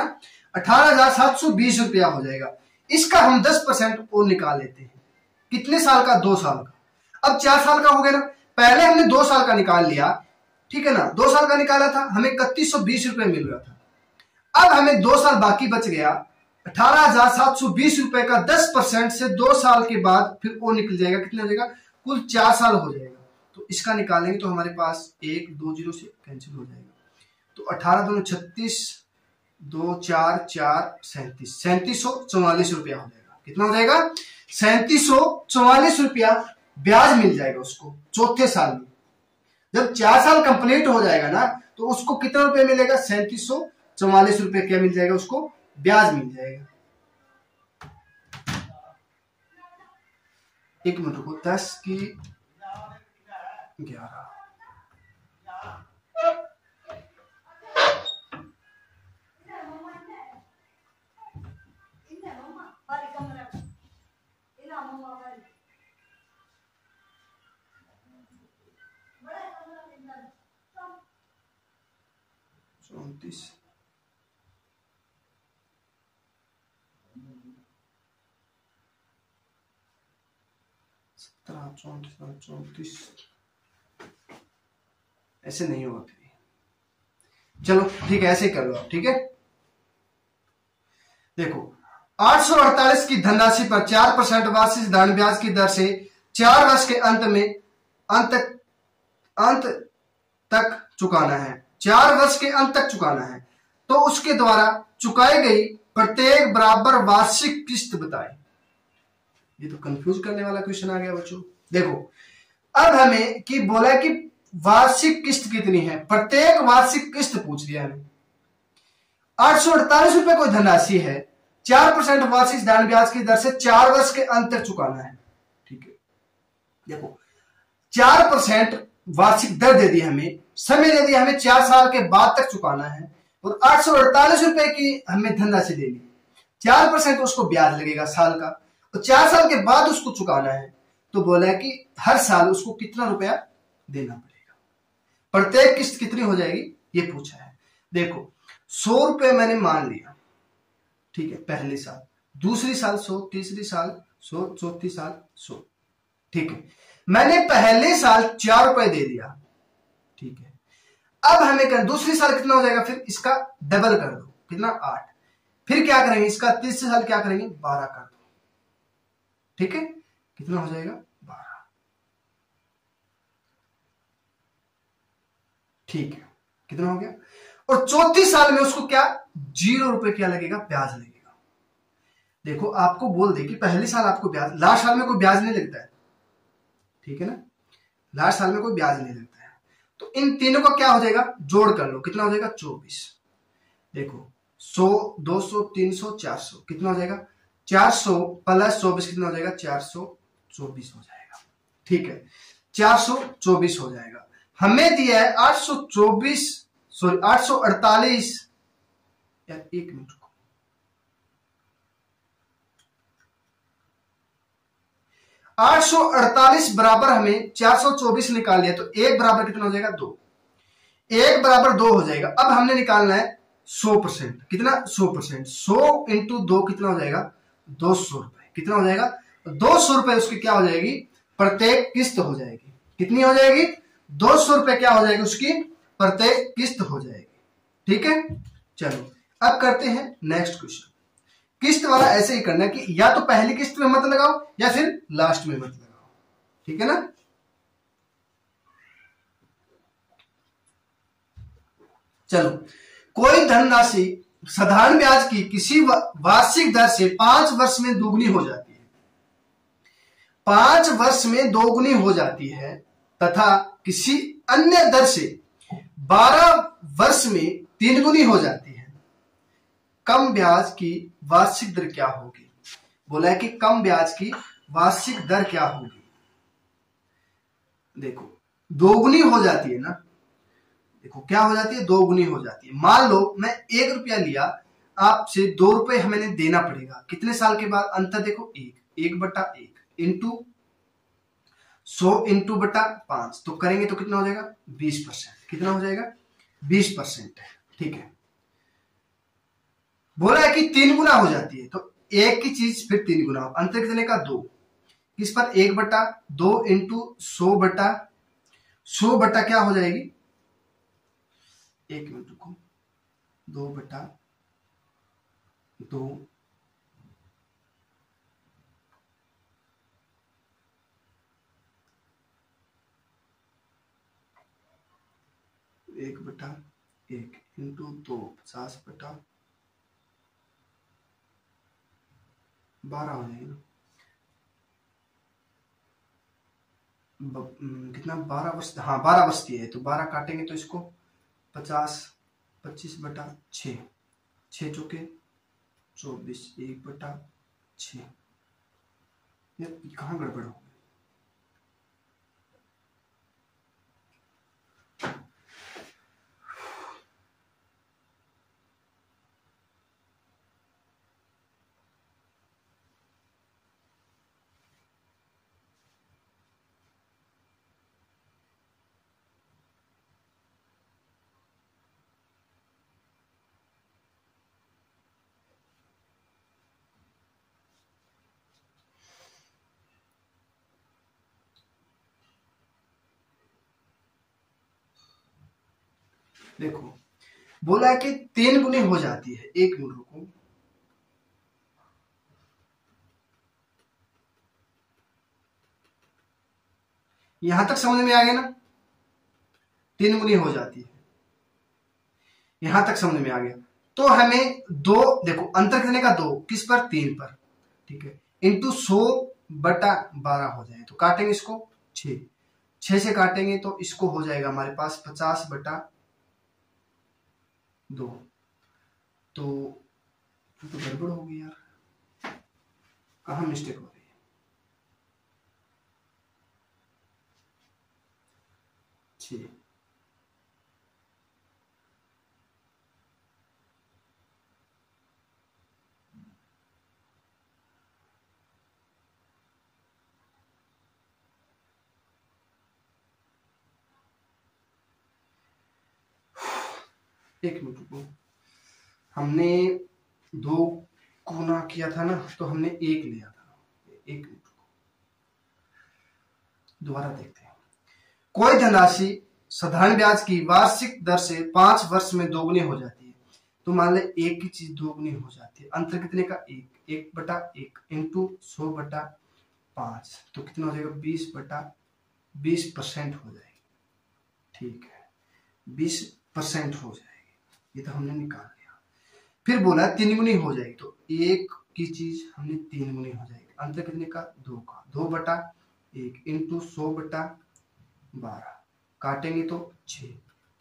18,720 रुपया हो जाएगा। इसका हम 10% और निकाल लेते हैं, कितने साल का, 2 साल का। अब 4 साल का हो गया ना, पहले हमने 2 साल का निकाल लिया। ठीक है ना, 2 साल का निकाला था, हमें 3120 रुपए मिल रहा था। अब हमें 2 साल बाकी बच गया, 18,720 रुपए का 10% से 2 साल के बाद फिर वो निकल जाएगा, कितना हो जाएगा, कुल 4 साल हो जाएगा। तो इसका निकालेंगे तो हमारे पास 1 2 0 से कैंसिल हो जाएगा, तो 18 दूनी 36, 2 4 4 37, 3744 रुपया हो जाएगा। कितना हो जाएगा, 3744 रुपया ब्याज मिल जाएगा उसको चौथे साल में। जब 4 साल कंप्लीट हो जाएगा ना तो उसको कितना रुपया मिलेगा, 3744 रुपया क्या मिल जाएगा, उसको ब्याज मिल जाएगा। एक मिनट रुको, 10 की 11, 34 17 34 34 ऐसे नहीं होगा फिर। चलो ठीक है, ऐसे ही कर लो आप, ठीक है। देखो 848 की धनराशि पर 4% वार्षिक धन ब्याज की दर से 4 वर्ष के अंत तक चुकाना है। 4 वर्ष के अंत तक चुकाना है, तो उसके द्वारा चुकाई गई प्रत्येक बराबर वार्षिक किस्त बताए। ये तो कंफ्यूज करने वाला क्वेश्चन आ गया बच्चों। देखो अब हमें कि बोला कि वार्षिक किस्त कितनी है, प्रत्येक वार्षिक किस्त पूछ लिया हमें। 848 रुपए कोई धनराशि है, 4% वार्षिक धन ब्याज की दर से 4 वर्ष के अंत तक चुकाना है, ठीक है। देखो 4% वार्षिक दर दे दी हमें, समय दे दिया हमें 4 साल के बाद तक चुकाना है, और 848 रुपए की हमें धनराशि दे दी, 4% उसको ब्याज लगेगा साल का, तो 4 साल के बाद उसको चुकाना है। तो बोला है कि हर साल उसको कितना रुपया देना पड़ेगा, प्रत्येक किस्त कितनी हो जाएगी ये पूछा है। देखो 100 रुपए मैंने मान लिया, ठीक है, पहले साल, दूसरी साल 100, तीसरी साल 100, चौथी साल 100, ठीक है। मैंने पहले साल 4 रुपए दे दिया, ठीक है। अब हमें कर दूसरी साल कितना हो जाएगा, फिर इसका डबल कर दो, कितना 8, फिर क्या करेंगे इसका तीसरे साल क्या करेंगे 12 कर दो, ठीक है, कितना हो जाएगा 12, ठीक है, कितना हो गया। और चौथी साल में उसको क्या 0 रुपए क्या लगेगा, ब्याज लगेगा। देखो आपको बोल दे कि पहले साल आपको ब्याज, लास्ट साल में कोई ब्याज नहीं लगता है, ठीक है ना, लास्ट साल में कोई ब्याज नहीं लगता है। तो इन तीनों का क्या हो जाएगा, जोड़ कर लो, कितना हो जाएगा 24। देखो 100, 200, 300, 400, कितना हो जाएगा 400 प्लस 24 कितना हो जाएगा 424 हो जाएगा, ठीक है, 424 हो जाएगा। हमें दिया है 824, सॉरी 848, यार एक मिनट रुको, 848 बराबर हमें 424 निकाल लिया, तो एक बराबर कितना हो जाएगा 2, एक बराबर 2 हो जाएगा। अब हमने निकालना है 100%, कितना 100%, 100 इंटू 2 कितना हो जाएगा 200 रुपए, कितना हो जाएगा 200 रुपए, उसकी क्या हो जाएगी प्रत्येक किस्त हो जाएगी, कितनी हो जाएगी 200 रुपए क्या हो जाएगी उसकी प्रत्येक किस्त हो जाएगी, ठीक है। चलो अब करते हैं नेक्स्ट क्वेश्चन। किस्त वाला ऐसे ही करना है कि या तो पहली किस्त में मत लगाओ या फिर लास्ट में मत लगाओ, ठीक है ना। चलो कोई धनराशि साधारण ब्याज की किसी वार्षिक दर से 5 वर्ष में दोगुनी हो जाती है, 5 वर्ष में दोगुनी हो जाती है, तथा किसी अन्य दर से 12 वर्ष में 3 गुनी हो जाती है, कम ब्याज की वार्षिक दर क्या होगी। बोला है कि कम ब्याज की वार्षिक दर क्या होगी। देखो दोगुनी हो जाती है ना, देखो क्या हो जाती है दोगुनी हो जाती है। मान लो मैं 1 रुपया लिया आपसे, 2 रुपए हमें देना पड़ेगा कितने साल के बाद, अंतर देखो 1/1 इंटू 100 इंटू बटा 5, तो करेंगे तो कितना हो जाएगा 20%, कितना हो जाएगा 20%, ठीक है। बोला है कि 3 गुना हो जाती है, तो एक की चीज फिर 3 गुना, अंतर कितने का 2, इस पर 1/2 इंटू 100 बटा क्या हो जाएगी, 1 मिनट रुको, 2/2 1/1 इंटू 2 50/12 हो जाएगी ना, कितना 12 वर्ष, हाँ 12 वर्ष की है, तो 12 काटेंगे तो इसको 50, 25/6, 6 चौके 24, 1/6, कहाँ गड़बड़ हो। देखो बोला है कि 3 गुनी हो जाती है। 1 मिनट रुको, यहां तक समझ में आ गया ना? 3 गुनी हो जाती है, यहां तक समझ में आ गया। तो हमें 2, देखो अंतर कितने का 2, किस पर? 3 पर, ठीक है, इंटू 100/12 हो जाए तो काटेंगे इसको 6 से काटेंगे तो इसको हो जाएगा हमारे पास 50/2। तो गड़बड़ होगी यार, कहाँ मिस्टेक हो रही है? ठीक, एक मिनट रुको, हमने 2 गुना किया था ना, तो हमने 1 लिया था। 1 मिनट रुको, दोबारा देखते हैं। कोई धनराशि साधारण ब्याज की वार्षिक दर से 5 वर्ष में दोगुनी हो जाती है। तो मान ले 1 की चीज दोगुनी हो जाती है, अंतर कितने का? 1/1 इंटू 100/5, तो कितना हो जाएगा? 20% हो जाएगी, ठीक है, 20% हो जाएगी। ये तो हमने निकाल लिया। फिर बोला 3 गुनी हो जाएगी, तो 1 की चीज हमने 3 गुनी हो जाएगी, अंतर कितने का? 2 का, 2/1 इंटू 100/12, काटेंगे तो 6,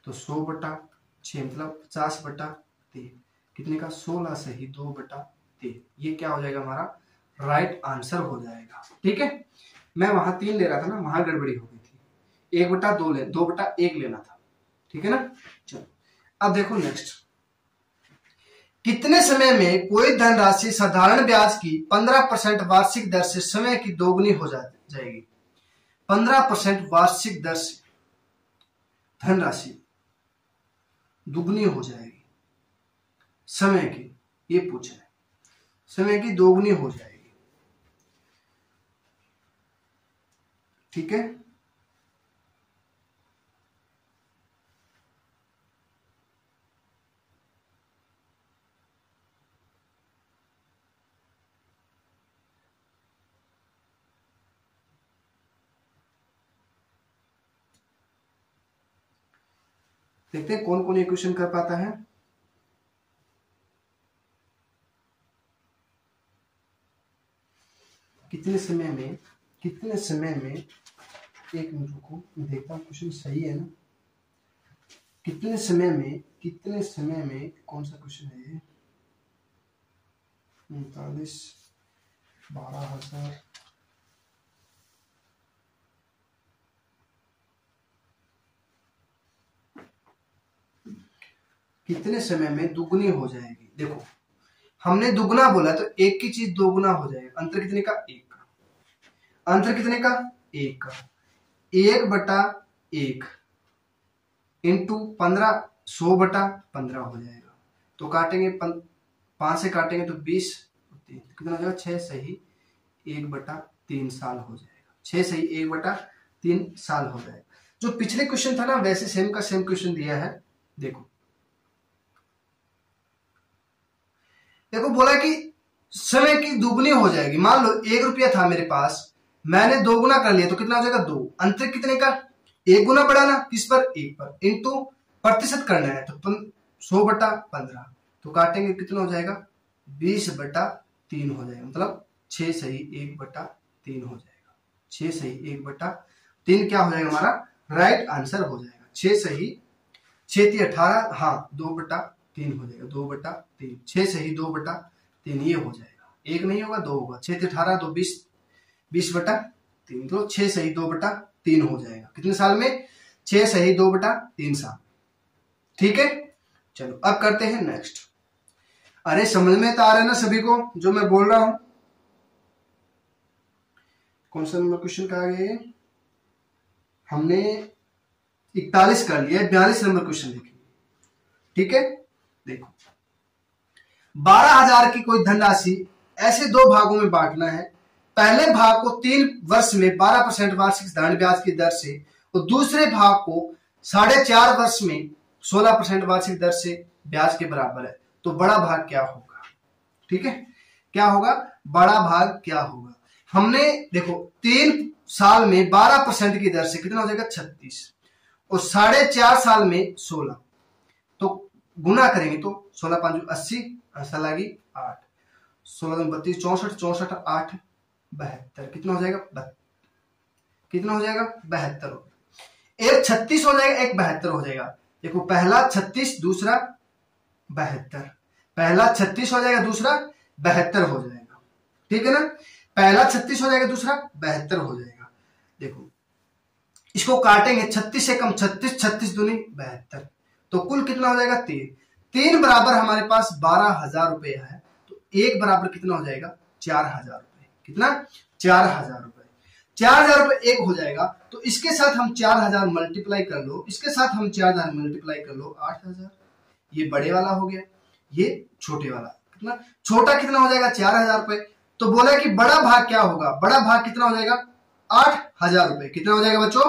तो 100/6 मतलब 50/3, कितने का? 16 सही 2/3। ये क्या हो जाएगा? हमारा राइट आंसर हो जाएगा, ठीक है। मैं वहां 3 ले रहा था ना, वहां गड़बड़ी हो गई थी, 2/1 लेना था, ठीक है ना। चलो अब देखो नेक्स्ट, कितने समय में कोई धनराशि साधारण ब्याज की 15% वार्षिक दर से समय की दोगुनी हो जाएगी? 15% वार्षिक दर से धनराशि दुगनी हो जाएगी समय की, ये पूछा है, समय की दोगुनी हो जाएगी, ठीक है। देखते हैं कौन कौन ये क्वेश्चन कर पाता है। कितने समय में एक मिनट रुको, देखता हूँ क्वेश्चन सही है ना। कितने समय में कौन सा क्वेश्चन है ये? 39,12,000, कितने समय में दुगनी हो जाएगी? देखो हमने दुगना बोला तो 1 की चीज 2 गुना हो जाएगा, अंतर कितने का? 1 का, अंतर कितने का? 1 का, 1/1 इंटू 15, 100/15 हो जाएगा, तो काटेंगे 5 से काटेंगे तो 20, कितना हो जाएगा? 6 सही 1/3 साल हो जाएगा, 6 सही 1/3 साल हो जाएगा। जो पिछले क्वेश्चन था ना, वैसे सेम का सेम क्वेश्चन दिया है। देखो बोला कि समय की दुगनी हो जाएगी। मान लो 1 रुपया था मेरे पास, मैंने 2 गुना कर लिया, तो कितना हो जाएगा? 2, अंतर कितने का? 1 गुना बढ़ाना, किस पर? 1 पर, इंटू प्रतिशत करना है तो 100/15, तो काटेंगे कितना हो जाएगा? 20/3 हो जाएगा, मतलब 6 सही 1/3 हो जाएगा। 6 सही 1/3 क्या हो जाएगा? हमारा राइट आंसर हो जाएगा। 6 सही 6 × 18, हाँ 2/3 हो जाएगा, 2/3, 6 सही 2/3 ये हो जाएगा, 1 नहीं होगा 2 होगा, 6 × 18 तो 20, 20/3, तो 6 सही 2/3 हो जाएगा। कितने साल में? 6 सही 2/3 साल, ठीक है। चलो अब करते हैं नेक्स्ट। अरे समझ में तो आ रहा है ना सभी को जो मैं बोल रहा हूं? कौन सा नंबर क्वेश्चन का आगे? हमने 41 कर लिया, 42 नंबर क्वेश्चन देखिए, ठीक है। देखो 12,000 की कोई धनराशि ऐसे 2 भागों में बांटना है। पहले भाग को 3 वर्ष में 12% वार्षिक साधारण ब्याज की दर से और दूसरे भाग को 4.5 वर्ष में 16% वार्षिक दर से ब्याज के बराबर है, तो बड़ा भाग क्या होगा? ठीक है, क्या होगा? बड़ा भाग क्या होगा? हमने देखो 3 साल में 12% की दर से कितना हो जाएगा? 36, और 4.5 साल में 16, तो गुना करेंगे तो 16 5 80, आंसर लगी 8, 16 32 64, 64 8 72, कितना हो जाएगा? कितना हो जाएगा? 72 हो गया। एक 36 हो जाएगा, एक 72 हो जाएगा। देखो पहला 36, दूसरा 72, पहला 36 हो जाएगा, दूसरा 72 हो जाएगा, ठीक है ना? पहला 36 हो जाएगा, दूसरा 72 हो जाएगा। देखो इसको काटेंगे, 36 से कम 36, 36 दूनी 72, तो कुल कितना हो जाएगा? 3। 3 बराबर हमारे पास 12,000 रुपए है, तो 1 बराबर कितना हो जाएगा? 4,000 रुपए। कितना? 4,000 रुपए। 4,000 रुपए 1 हो जाएगा, तो इसके साथ हम 4,000 मल्टीप्लाई कर लो, इसके साथ हम 4,000 मल्टीप्लाई कर लो, 8,000। ये बड़े वाला हो गया, ये छोटे वाला। कितना? छोटा कितना हो जाएगा? 4,000 रुपए। तो बोला कि बड़ा भाग क्या होगा? बड़ा भाग कितना हो जाएगा? 8,000 रुपए। कितना हो जाएगा बच्चों?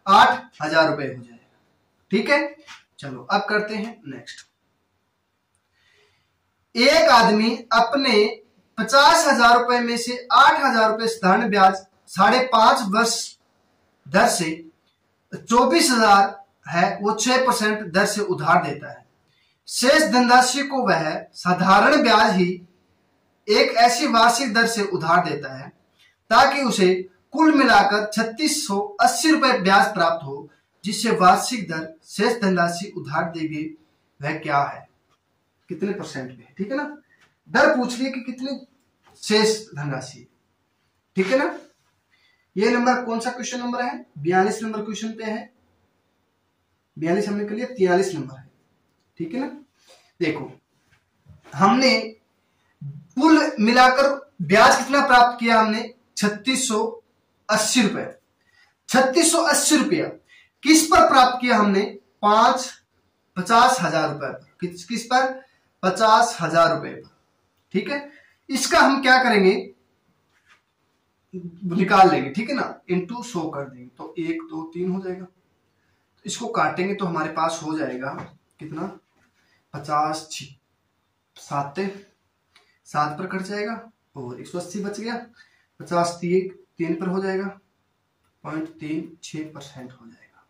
8,000 रुपए हो जाएगा, ठीक है। चलो अब करते हैं नेक्स्ट। एक आदमी अपने 50,000 रुपए में से 8,000 रुपए साधारण ब्याज 5.5 वर्ष दर से 24,000 है, वो 6% दर से उधार देता है। शेष धनराशि को वह साधारण ब्याज ही एक ऐसी वार्षिक दर से उधार देता है ताकि उसे कुल मिलाकर 3,680 रुपए ब्याज प्राप्त हो, जिससे वार्षिक दर शेष धनराशि उधार देगी वह क्या है? कितने परसेंट में? ठीक है ना, दर पूछ लिया कि कितनी शेष धनराशि, ठीक है ना। ये नंबर कौन सा क्वेश्चन नंबर है? 42 नंबर क्वेश्चन पे है। 42 हमने कर लिया, 43 नंबर है, ठीक है ना। देखो हमने कुल मिलाकर ब्याज कितना प्राप्त किया? हमने 3,680 रुपए। 3,680 रुपया किस पर प्राप्त किया हमने? 50,000 रुपए पर। किस पर? 50,000 रुपए पर, ठीक है। इसका हम क्या करेंगे? निकाल लेंगे, ठीक है ना, इंटू 100 कर देंगे, तो 1 2 3 हो जाएगा। इसको काटेंगे तो हमारे पास हो जाएगा कितना? 50 7 पर कट जाएगा और 180 बच गया। 50 3 पर हो जाएगा, 0.36% हो जाएगा,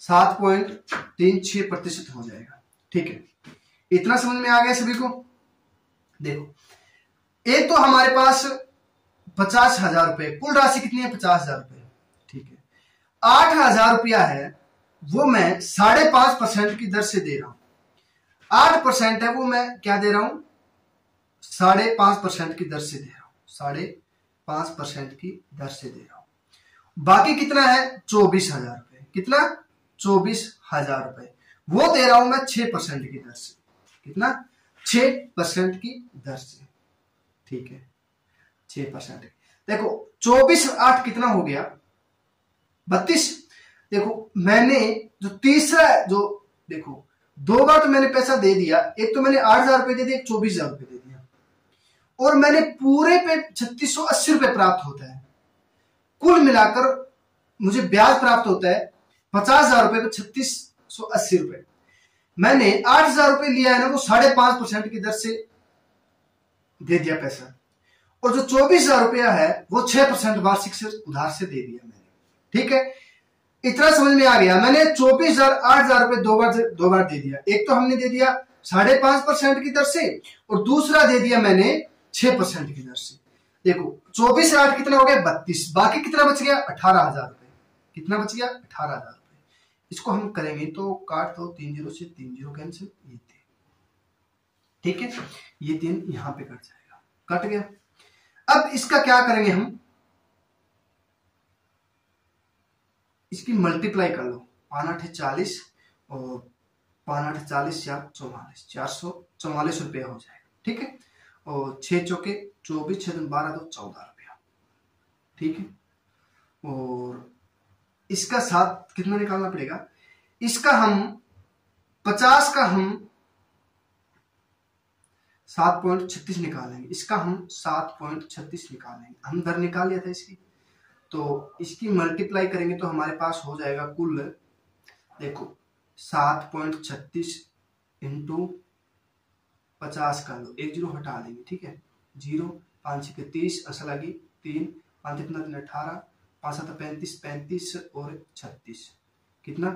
7.36% हो जाएगा, ठीक है। इतना समझ में आ गया सभी को? देखो एक तो हमारे पास 50,000 रुपए, कुल राशि कितनी है? 50,000 रुपए, ठीक है। 8,000 रुपया है, वो मैं 5.5% की दर से दे रहा हूं। 8% है, वो मैं क्या दे रहा हूं? 5.5% की दर से दे रहा हूं, 5.5% की दर से दे रहा हूं। बाकी कितना है? 24,000 रुपए। कितना? 24,000 रुपए, वो दे रहा हूं मैं 6% की दर से। कितना? 6% की दर से, ठीक है, 6%। देखो 24 और 8 कितना हो गया? 32। देखो मैंने जो तीसरा जो, देखो 2 बार तो मैंने पैसा दे दिया, एक तो मैंने 8,000 रुपए दे दिया, एक 24,000 रुपए दे दिया, और मैंने पूरे पे 3,680 रुपए प्राप्त होता है। कुल मिलाकर मुझे ब्याज प्राप्त होता है 50,000 रुपए पे 3,680 रुपए। मैंने 8,000 रुपए लिया है ना, वो 5.5% की दर से दे दिया पैसा, और जो 24,000 रुपया है वो 6% वार्षिक से उधार से दे दिया मैंने, ठीक है। इतना समझ में आ गया? मैंने 24,000 8,000 रुपए दो बार दे दिया। एक तो हमने दे दिया 5.5% की दर से, और दूसरा दे दिया मैंने 6% की दर से। देखो 24 से 8 कितना हो गया? 32। बाकी कितना बच गया? 18,000 रुपए। कितना बच गया? 18,000 रुपए। इसको हम करेंगे तो काट दो, 3 0 से 3 0 कैंसिल, ये 3, ठीक है, ये 3 यहां पे कट जाएगा, कट गया। अब इसका क्या करेंगे हम? इसकी मल्टीप्लाई कर लो, 5 8 40 और 5 8 40 44, 444 रुपया हो जाएगा, ठीक है। और 6 चौके 24, 6 12 तो 14 रुपया, ठीक है। और इसका साथ कितना निकालना पड़ेगा? इसका हम 50 का हम 7.36 निकालेंगे, इसका हम 7.36 निकालेंगे। हम दर निकाल लिया था इसकी, तो इसकी मल्टीप्लाई करेंगे तो हमारे पास हो जाएगा कुल, देखो 7.36 इंटू 50 कर लो, 1 जीरो हटा देंगे, ठीक है, 0, 5 6 30, असल लगी 3, 5 इतना 18, 5 7 35, 35 और 36, कितना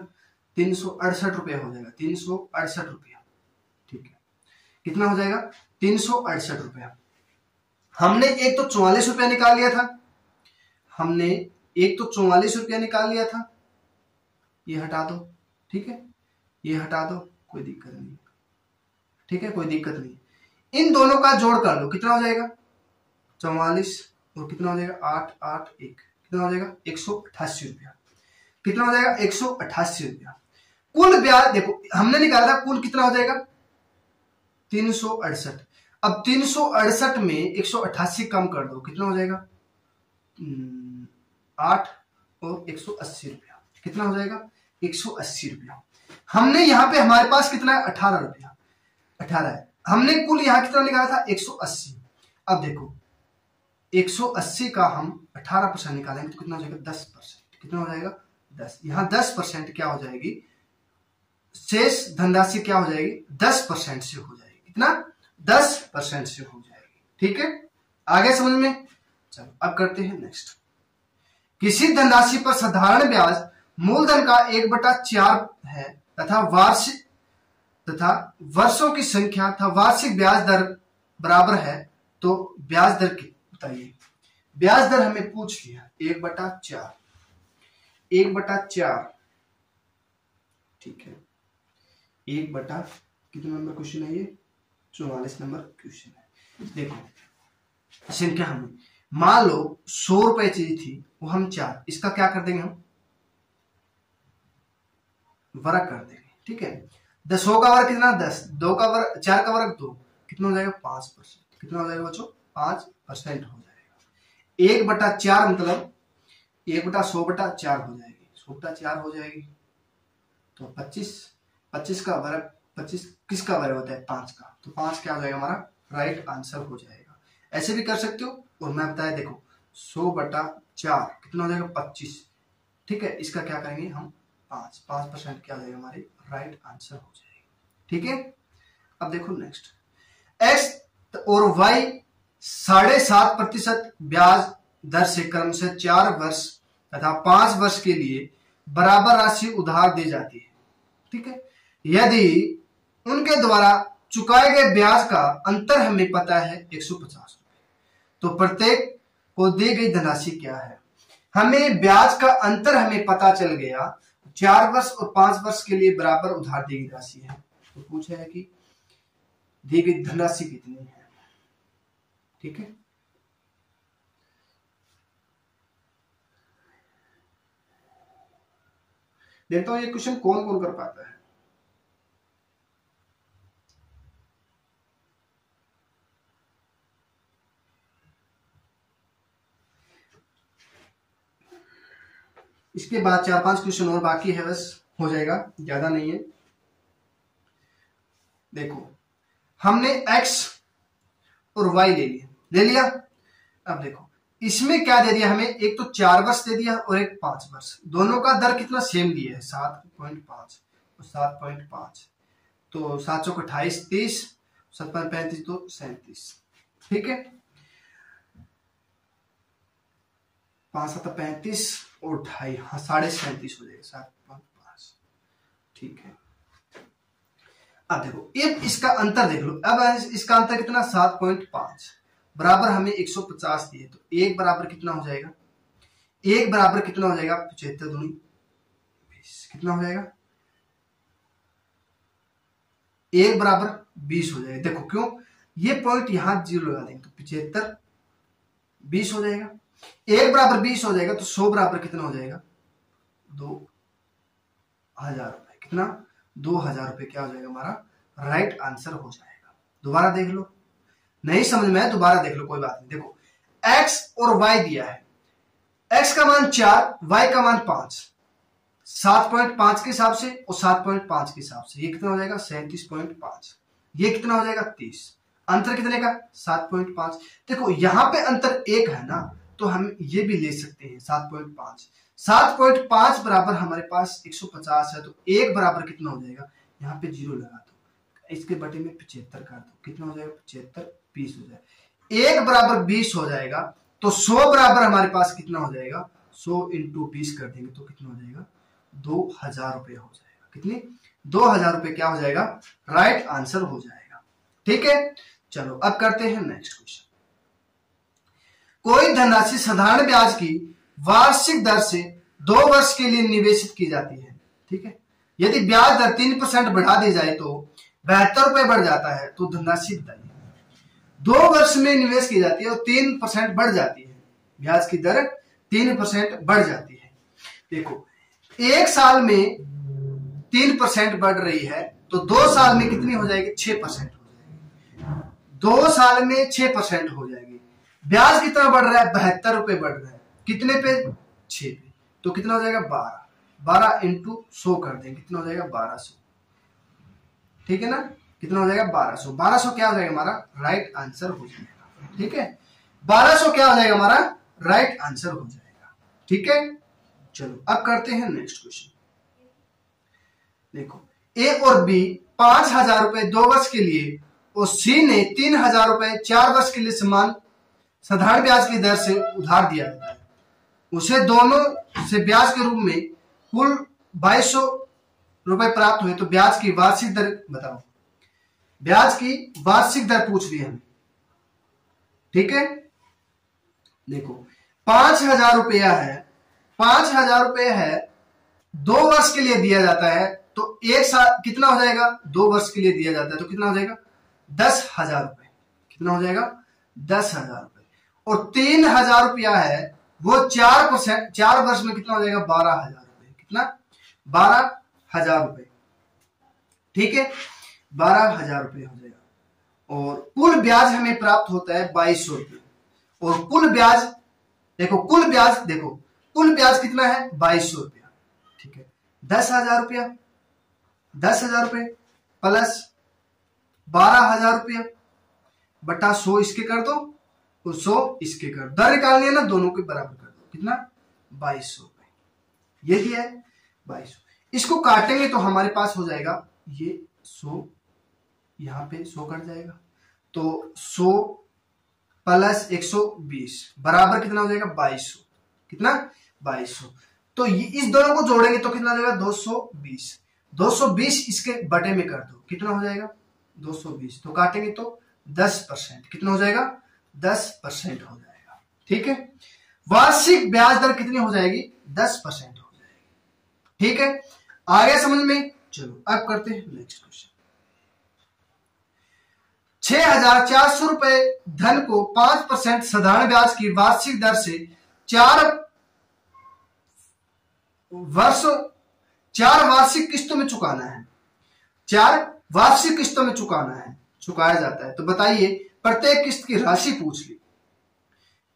368 रुपया हो जाएगा, 368 रुपया, ठीक है, कितना हो जाएगा 368 रुपया। हमने एक तो 44 रुपया निकाल लिया था, हमने एक तो 44 रुपया निकाल लिया था, ये हटा दो, ठीक है, ये हटा दो, कोई दिक्कत नहीं, ठीक है, कोई दिक्कत नहीं। इन दोनों का जोड़ कर लो, कितना हो जाएगा 44 और कितना हो जाएगा 8 8 1, कितना हो जाएगा 188 रुपया, कितना हो जाएगा 188 रुपया। कुल ब्याज देखो हमने निकाला था, कुल कितना हो जाएगा 368। अब 368 में 188 कम कर दो, कितना हो जाएगा 8 और 180 रुपया, कितना हो जाएगा 180 रुपया। हमने यहाँ पे हमारे पास कितना है 18 रुपया, 18 है, हमने कुल यहाँ कितना निकाला था 180। अब देखो 180 का हम 18% निकालेंगे तो कितना हो जाएगा 10%, कितना हो जाएगा 10, यहाँ 10% क्या हो जाएगी, शेष धनराशि क्या हो जाएगी 10% से हो जाएगी, कितना 10% से हो जाएगी, ठीक है, आगे समझ में। चलो अब करते हैं नेक्स्ट। किसी धनराशि पर साधारण ब्याज मूलधन का 1/4 है तथा वर्षों की संख्या तथा वार्षिक ब्याज दर बराबर है, तो ब्याज दर की बताइए। ब्याज दर हमें पूछ लिया 1/4, 1/4, ठीक है, 1 कितना नंबर क्वेश्चन है ये 44 नंबर क्वेश्चन है। देखो संख्या हमें मान लो 100 रुपए चीज थी, वो हम 4, इसका क्या कर देंगे हम वर्ग कर देंगे, ठीक है, 100 का वर्ग कितना 10, 2 का वर्ग 4 का वर्ग 2, कितना हो जाएगा 5%, कितना हो जाएगा बच्चों 5% हो जाएगा। 1/4 मतलब 1/100/4 हो जाएगी, 100/4 हो जाएगी, तो 25 का वर्ग, 25 किसका वर्ग होता है 5 का, तो 5 क्या हो जाएगा हमारा राइट आंसर हो जाएगा। ऐसे भी कर सकते हो, और मैं बताया देखो 100/4 कितना हो जाएगा 25, ठीक है, इसका क्या करेंगे हम 5% क्या हो जाएगा हमारे राइट आंसर हो जाएगी, ठीक है। अब देखो नेक्स्ट, x और y 7.5% ब्याज दर से क्रमशः 4 वर्ष तथा 5 वर्ष के लिए बराबर राशि उधार दी जाती है, ठीक है। यदि उनके द्वारा चुकाए गए ब्याज का अंतर हमें पता है 150 रुपए, तो प्रत्येक को दी गई धनराशि क्या है। हमें ब्याज का अंतर हमें पता चल गया, 4 वर्ष और 5 वर्ष के लिए बराबर उधार दी गई राशि है, तो पूछा है कि दी गई धनराशि कितनी है, ठीक है। देखता हूं ये क्वेश्चन कौन कौन कर पाता है। इसके बाद 4-5 क्वेश्चन और बाकी है, बस हो जाएगा, ज्यादा नहीं है। देखो हमने x और y ले लिया। अब देखो इसमें क्या दे दिया हमें, एक तो 4 वर्ष दे दिया और एक 5 वर्ष, दोनों का दर कितना सेम दिया है 7.5 और 7.5, तो 7 चौक 28, 30, 7 35 तो 37, ठीक है, 5 7 35 और 28, हाँ 37.5 हो जाएगा 7.5, ठीक है। अब देखो ये इसका अंतर देख लो, अब इसका अंतर कितना 7.5 बराबर हमें 150 दिए, तो 1 बराबर कितना हो जाएगा, 1 बराबर कितना हो जाएगा 75 दूनी 20, कितना हो जाएगा 1 बराबर 20 हो जाएगा। देखो क्यों, ये पॉइंट यहां 0 लगा देंगे तो 75 20 हो जाएगा, 1 बराबर 20 हो जाएगा, तो 100 बराबर कितना हो जाएगा 2000 रुपए, कितना 2000 रुपए क्या हो जाएगा हमारा राइट आंसर हो जाएगा। दोबारा देख लो, नहीं समझ में दोबारा देख लो, कोई बात नहीं। देखो x और y दिया है, x का मान 4, y का मान 5, 7.5 के हिसाब से और 7.5 के हिसाब से, ये कितना हो जाएगा 37.5, ये कितना हो जाएगा 30, अंतर कितने का 7.5। देखो यहाँ पे अंतर 1 है ना, तो हम ये भी ले सकते हैं 7.5, 7.5 बराबर हमारे पास 150 है, तो 1 बराबर कितना हो जाएगा, यहाँ पे 0 लगा दो, इसके बटे में 75 कर दो, कितना हो जाएगा 75, 20 हो जाएगा। 1 बराबर 20 हो जाएगा, तो 100 बराबर हमारे पास कितना हो जाएगा, 100 इंटू 20 कर देंगे तो कितना हो जाएगा, 2000 रुपये हो जाएगा। कितनी, 2000 रुपये क्या हो जाएगा, राइट आंसर हो जाएगा। ठीक है, चलो अब करते हैं नेक्स्ट क्वेश्चन। कोई धनराशि साधारण ब्याज की वार्षिक दर से 2 वर्ष के लिए निवेशित की जाती है। ठीक है, यदि ब्याज दर 3% बढ़ा दी जाए तो 72 रुपए बढ़ जाता है, तो धनराशि बताइए। 2 वर्ष में निवेश की जाती है और 3% बढ़ जाती है, ब्याज की दर 3% बढ़ जाती है। देखो, 1 साल में 3% बढ़ रही है, तो 2 साल में कितनी हो जाएगी, 6% हो जाएगी। 2 साल में 6% हो जाएगी। ब्याज कितना बढ़ रहा है, 72 रुपए बढ़ रहा है, कितने पे, 6 पे, तो कितना हो जाएगा 12 इंटू 100 कर देंगे, कितना हो जाएगा 1200। ठीक है ना, कितना हो जाएगा 1200 क्या हो जाएगा हमारा, राइट आंसर हो जाएगा। ठीक है, 1200 क्या हो जाएगा हमारा, राइट आंसर हो जाएगा। ठीक है, चलो अब करते हैं नेक्स्ट क्वेश्चन। देखो, ए और बी 5000 रुपए 2 वर्ष के लिए और सी ने 3000 रुपए 4 वर्ष के लिए समान साधारण ब्याज की दर से उधार दिया जाता है। उसे दोनों से ब्याज के रूप में कुल 2200 रुपए प्राप्त हुए, तो ब्याज की वार्षिक दर बताओ। ब्याज की वार्षिक दर पूछ ली हमें। ठीक है, देखो 5000 रुपया है, 5000 रुपये है, 2 वर्ष के लिए दिया जाता है, तो 1 साल कितना हो जाएगा, 2 वर्ष के लिए दिया जाता है, तो कितना हो जाएगा 10,000 रुपए, कितना हो जाएगा 10,000 रुपए। और 3000 रुपया है, वो 4%, 4 वर्ष में कितना हो जाएगा 12,000 रुपए, कितना 12,000 रुपए। ठीक है, 12,000 रुपये हो जाएगा। और कुल ब्याज हमें प्राप्त होता है 2200 रुपये। और कुल ब्याज देखो, कुल ब्याज कितना है 2200 रुपया। ठीक है, 10,000 रुपया, 10,000 रुपये प्लस 12,000 रुपया बटा 100 इसके कर दो और 100 इसके कर दो, दर निकालनी है ना, दोनों के बराबर कर दो, कितना 2200 रुपये। ये दिया है 2200, इसको काटेंगे तो हमारे पास हो जाएगा ये 100, यहां पे 100 कट जाएगा, तो 100 प्लस 120 बराबर कितना हो जाएगा 2200, कितना 2200। तो इस दोनों को जोड़ेंगे तो कितना हो जाएगा 220, 220 इसके बटे में कर दो, कितना हो जाएगा 220, तो काटेंगे तो 10%, कितना हो जाएगा 10% हो जाएगा। ठीक है, वार्षिक ब्याज दर कितनी हो जाएगी 10% हो जाएगी। ठीक है, आगे समझ में। चलो अब करते हैं नेक्स्ट क्वेश्चन। 6,400 रुपए धन को 5% साधारण ब्याज की वार्षिक दर से 4 वार्षिक किस्तों में चुकाना है, 4 वार्षिक किस्तों में चुकाया जाता है। तो बताइए, प्रत्येक किस्त की राशि पूछ ली।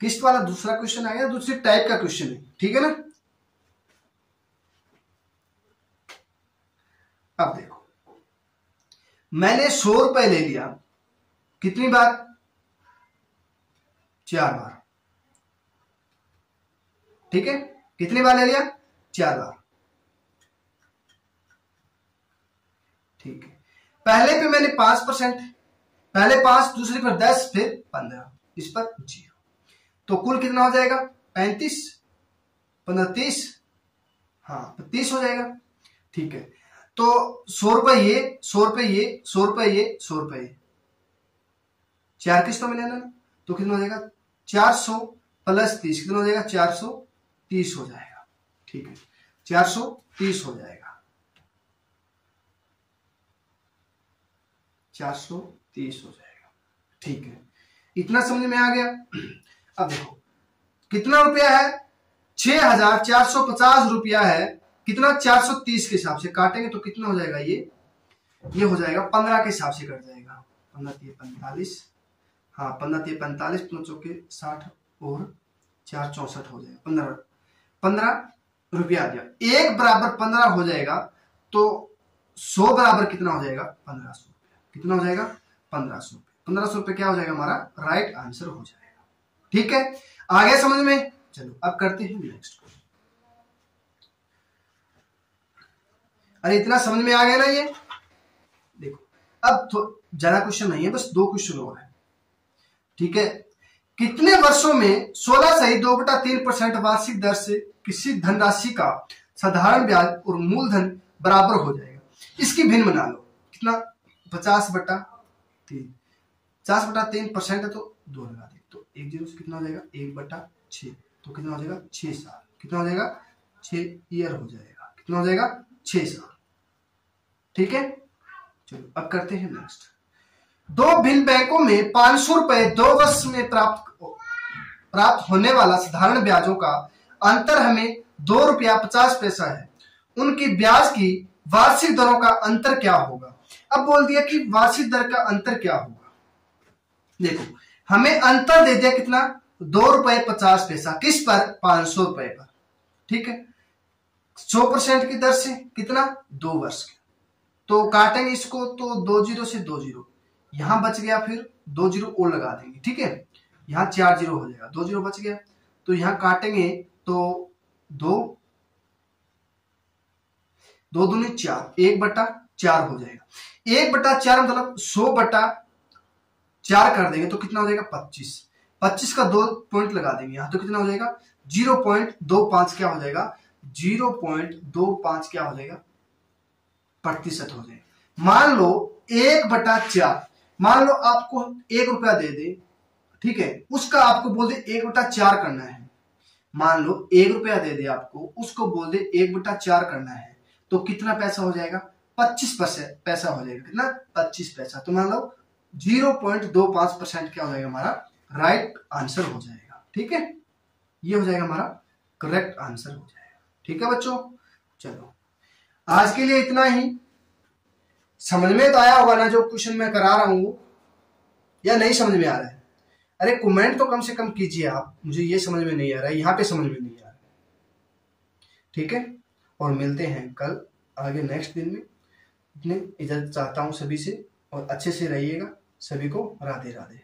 किस्त वाला दूसरा क्वेश्चन आया, दूसरी टाइप का क्वेश्चन है। ठीक है ना, अब देखो, मैंने 100 रुपए ले लिया, कितनी बार 4 बार। ठीक है, कितनी बार ले लिया 4 बार। ठीक है, पहले पे मैंने 5%, पहले 5, दूसरे पर 10, फिर 15, इस पर 0, तो कुल कितना हो जाएगा 35, 15, 30, हाँ 30 हो जाएगा। ठीक है, तो 100 रुपए ये, 100 रुपए ये, 100 रुपए ये, 100 रुपए ये, 4 किस्तों में लेना, तो कितना हो जाएगा 400 प्लस 30, कितना हो जाएगा 430 हो जाएगा। ठीक है, 430 हो जाएगा, 430 हो जाएगा। ठीक है, इतना समझ में आ गया। अब देखो कितना रुपया है, 6,450 रुपया है, कितना 430 के हिसाब से काटेंगे तो कितना हो जाएगा, ये हो जाएगा 15 के हिसाब से कट जाएगा, 15 3 45, हाँ 15 3 45, 5 चौके 60 और 4 64 हो जाएगा, 15 रुपया आ गया। 1 बराबर 15 हो जाएगा, तो 100 बराबर कितना हो जाएगा 1500 रुपया, कितना हो जाएगा 1500 रुपये। 1500 रुपये क्या हो जाएगा हमारा राइट आंसर हो जाएगा। ठीक है, आगे समझ में। चलो अब करते हैं नेक्स्ट क्वेश्चन। अरे इतना समझ में आ गया ना ये। देखो अब तो ज्यादा क्वेश्चन नहीं है, बस 2 क्वेश्चन और है, ठीक है। कितने वर्षों में 16 सही 2/3% वार्षिक दर से किसी धनराशि का साधारण ब्याज और मूलधन बराबर हो जाएगा? इसकी भिन्न बना लो। कितना? 50/3। 50/3% है तो 2 लगा दे, तो 1 0 से कितना हो जाएगा? 1/6, तो कितना हो जाएगा? 6 साल। कितना हो जाएगा? 6 ईयर हो जाएगा। कितना हो जाएगा? 6 साल। ठीक है, चलो अब करते हैं नेक्स्ट। 2 भिन्न बैंकों में 500 रुपए 2 वर्ष में प्राप्त होने वाला साधारण ब्याजों का अंतर हमें ₹2.50 है। उनकी ब्याज की वार्षिक दरों का अंतर क्या होगा? अब बोल दिया कि वार्षिक दर का अंतर क्या होगा। देखो हमें अंतर दे दिया कितना? ₹2.50। किस पर? 500 रुपए पर। ठीक है, 100% की दर से कितना? 2 वर्ष के। तो काटेंगे इसको, तो 2 0 से 2 0, यहां बच गया, फिर 2 0 और लगा देंगे। ठीक है, यहां 4 0 हो जाएगा, 2 0 बच गया, तो यहां काटेंगे तो 2 दूनी 4, 1/4 हो जाएगा। 1/4 मतलब 100/4 कर देंगे तो कितना हो जाएगा? 25। 25 का 2 पॉइंट लगा देंगे यहां, तो कितना हो जाएगा? 0.25 क्या हो जाएगा? 0.25 क्या हो जाएगा? प्रतिशत हो जाएगा। मान लो 1/4, मान लो आपको 1 रुपया दे दे, ठीक है, उसका आपको बोल दे 1/4 करना है। मान लो 1 रुपया दे दे आपको, उसको बोल दे 1/4 करना है, तो कितना पैसा हो जाएगा? 25 पैसा हो जाएगा। कितना? 25 पैसा। तो मान लो 0.25% क्या हो जाएगा? हमारा राइट आंसर हो जाएगा। ठीक है, ये हो जाएगा हमारा करेक्ट आंसर हो जाएगा। ठीक है बच्चों, चलो आज के लिए इतना ही। समझ में तो आया होगा ना जो क्वेश्चन मैं करा रहा हूं, या नहीं समझ में आ रहा है? अरे कमेंट तो कम से कम कीजिए आप, मुझे ये समझ में नहीं आ रहा है, यहाँ पे समझ में नहीं आ रहा है। ठीक है, और मिलते हैं कल आगे नेक्स्ट दिन में। इतने इजाजत चाहता हूं सभी से, और अच्छे से रहिएगा। सभी को राधे राधे।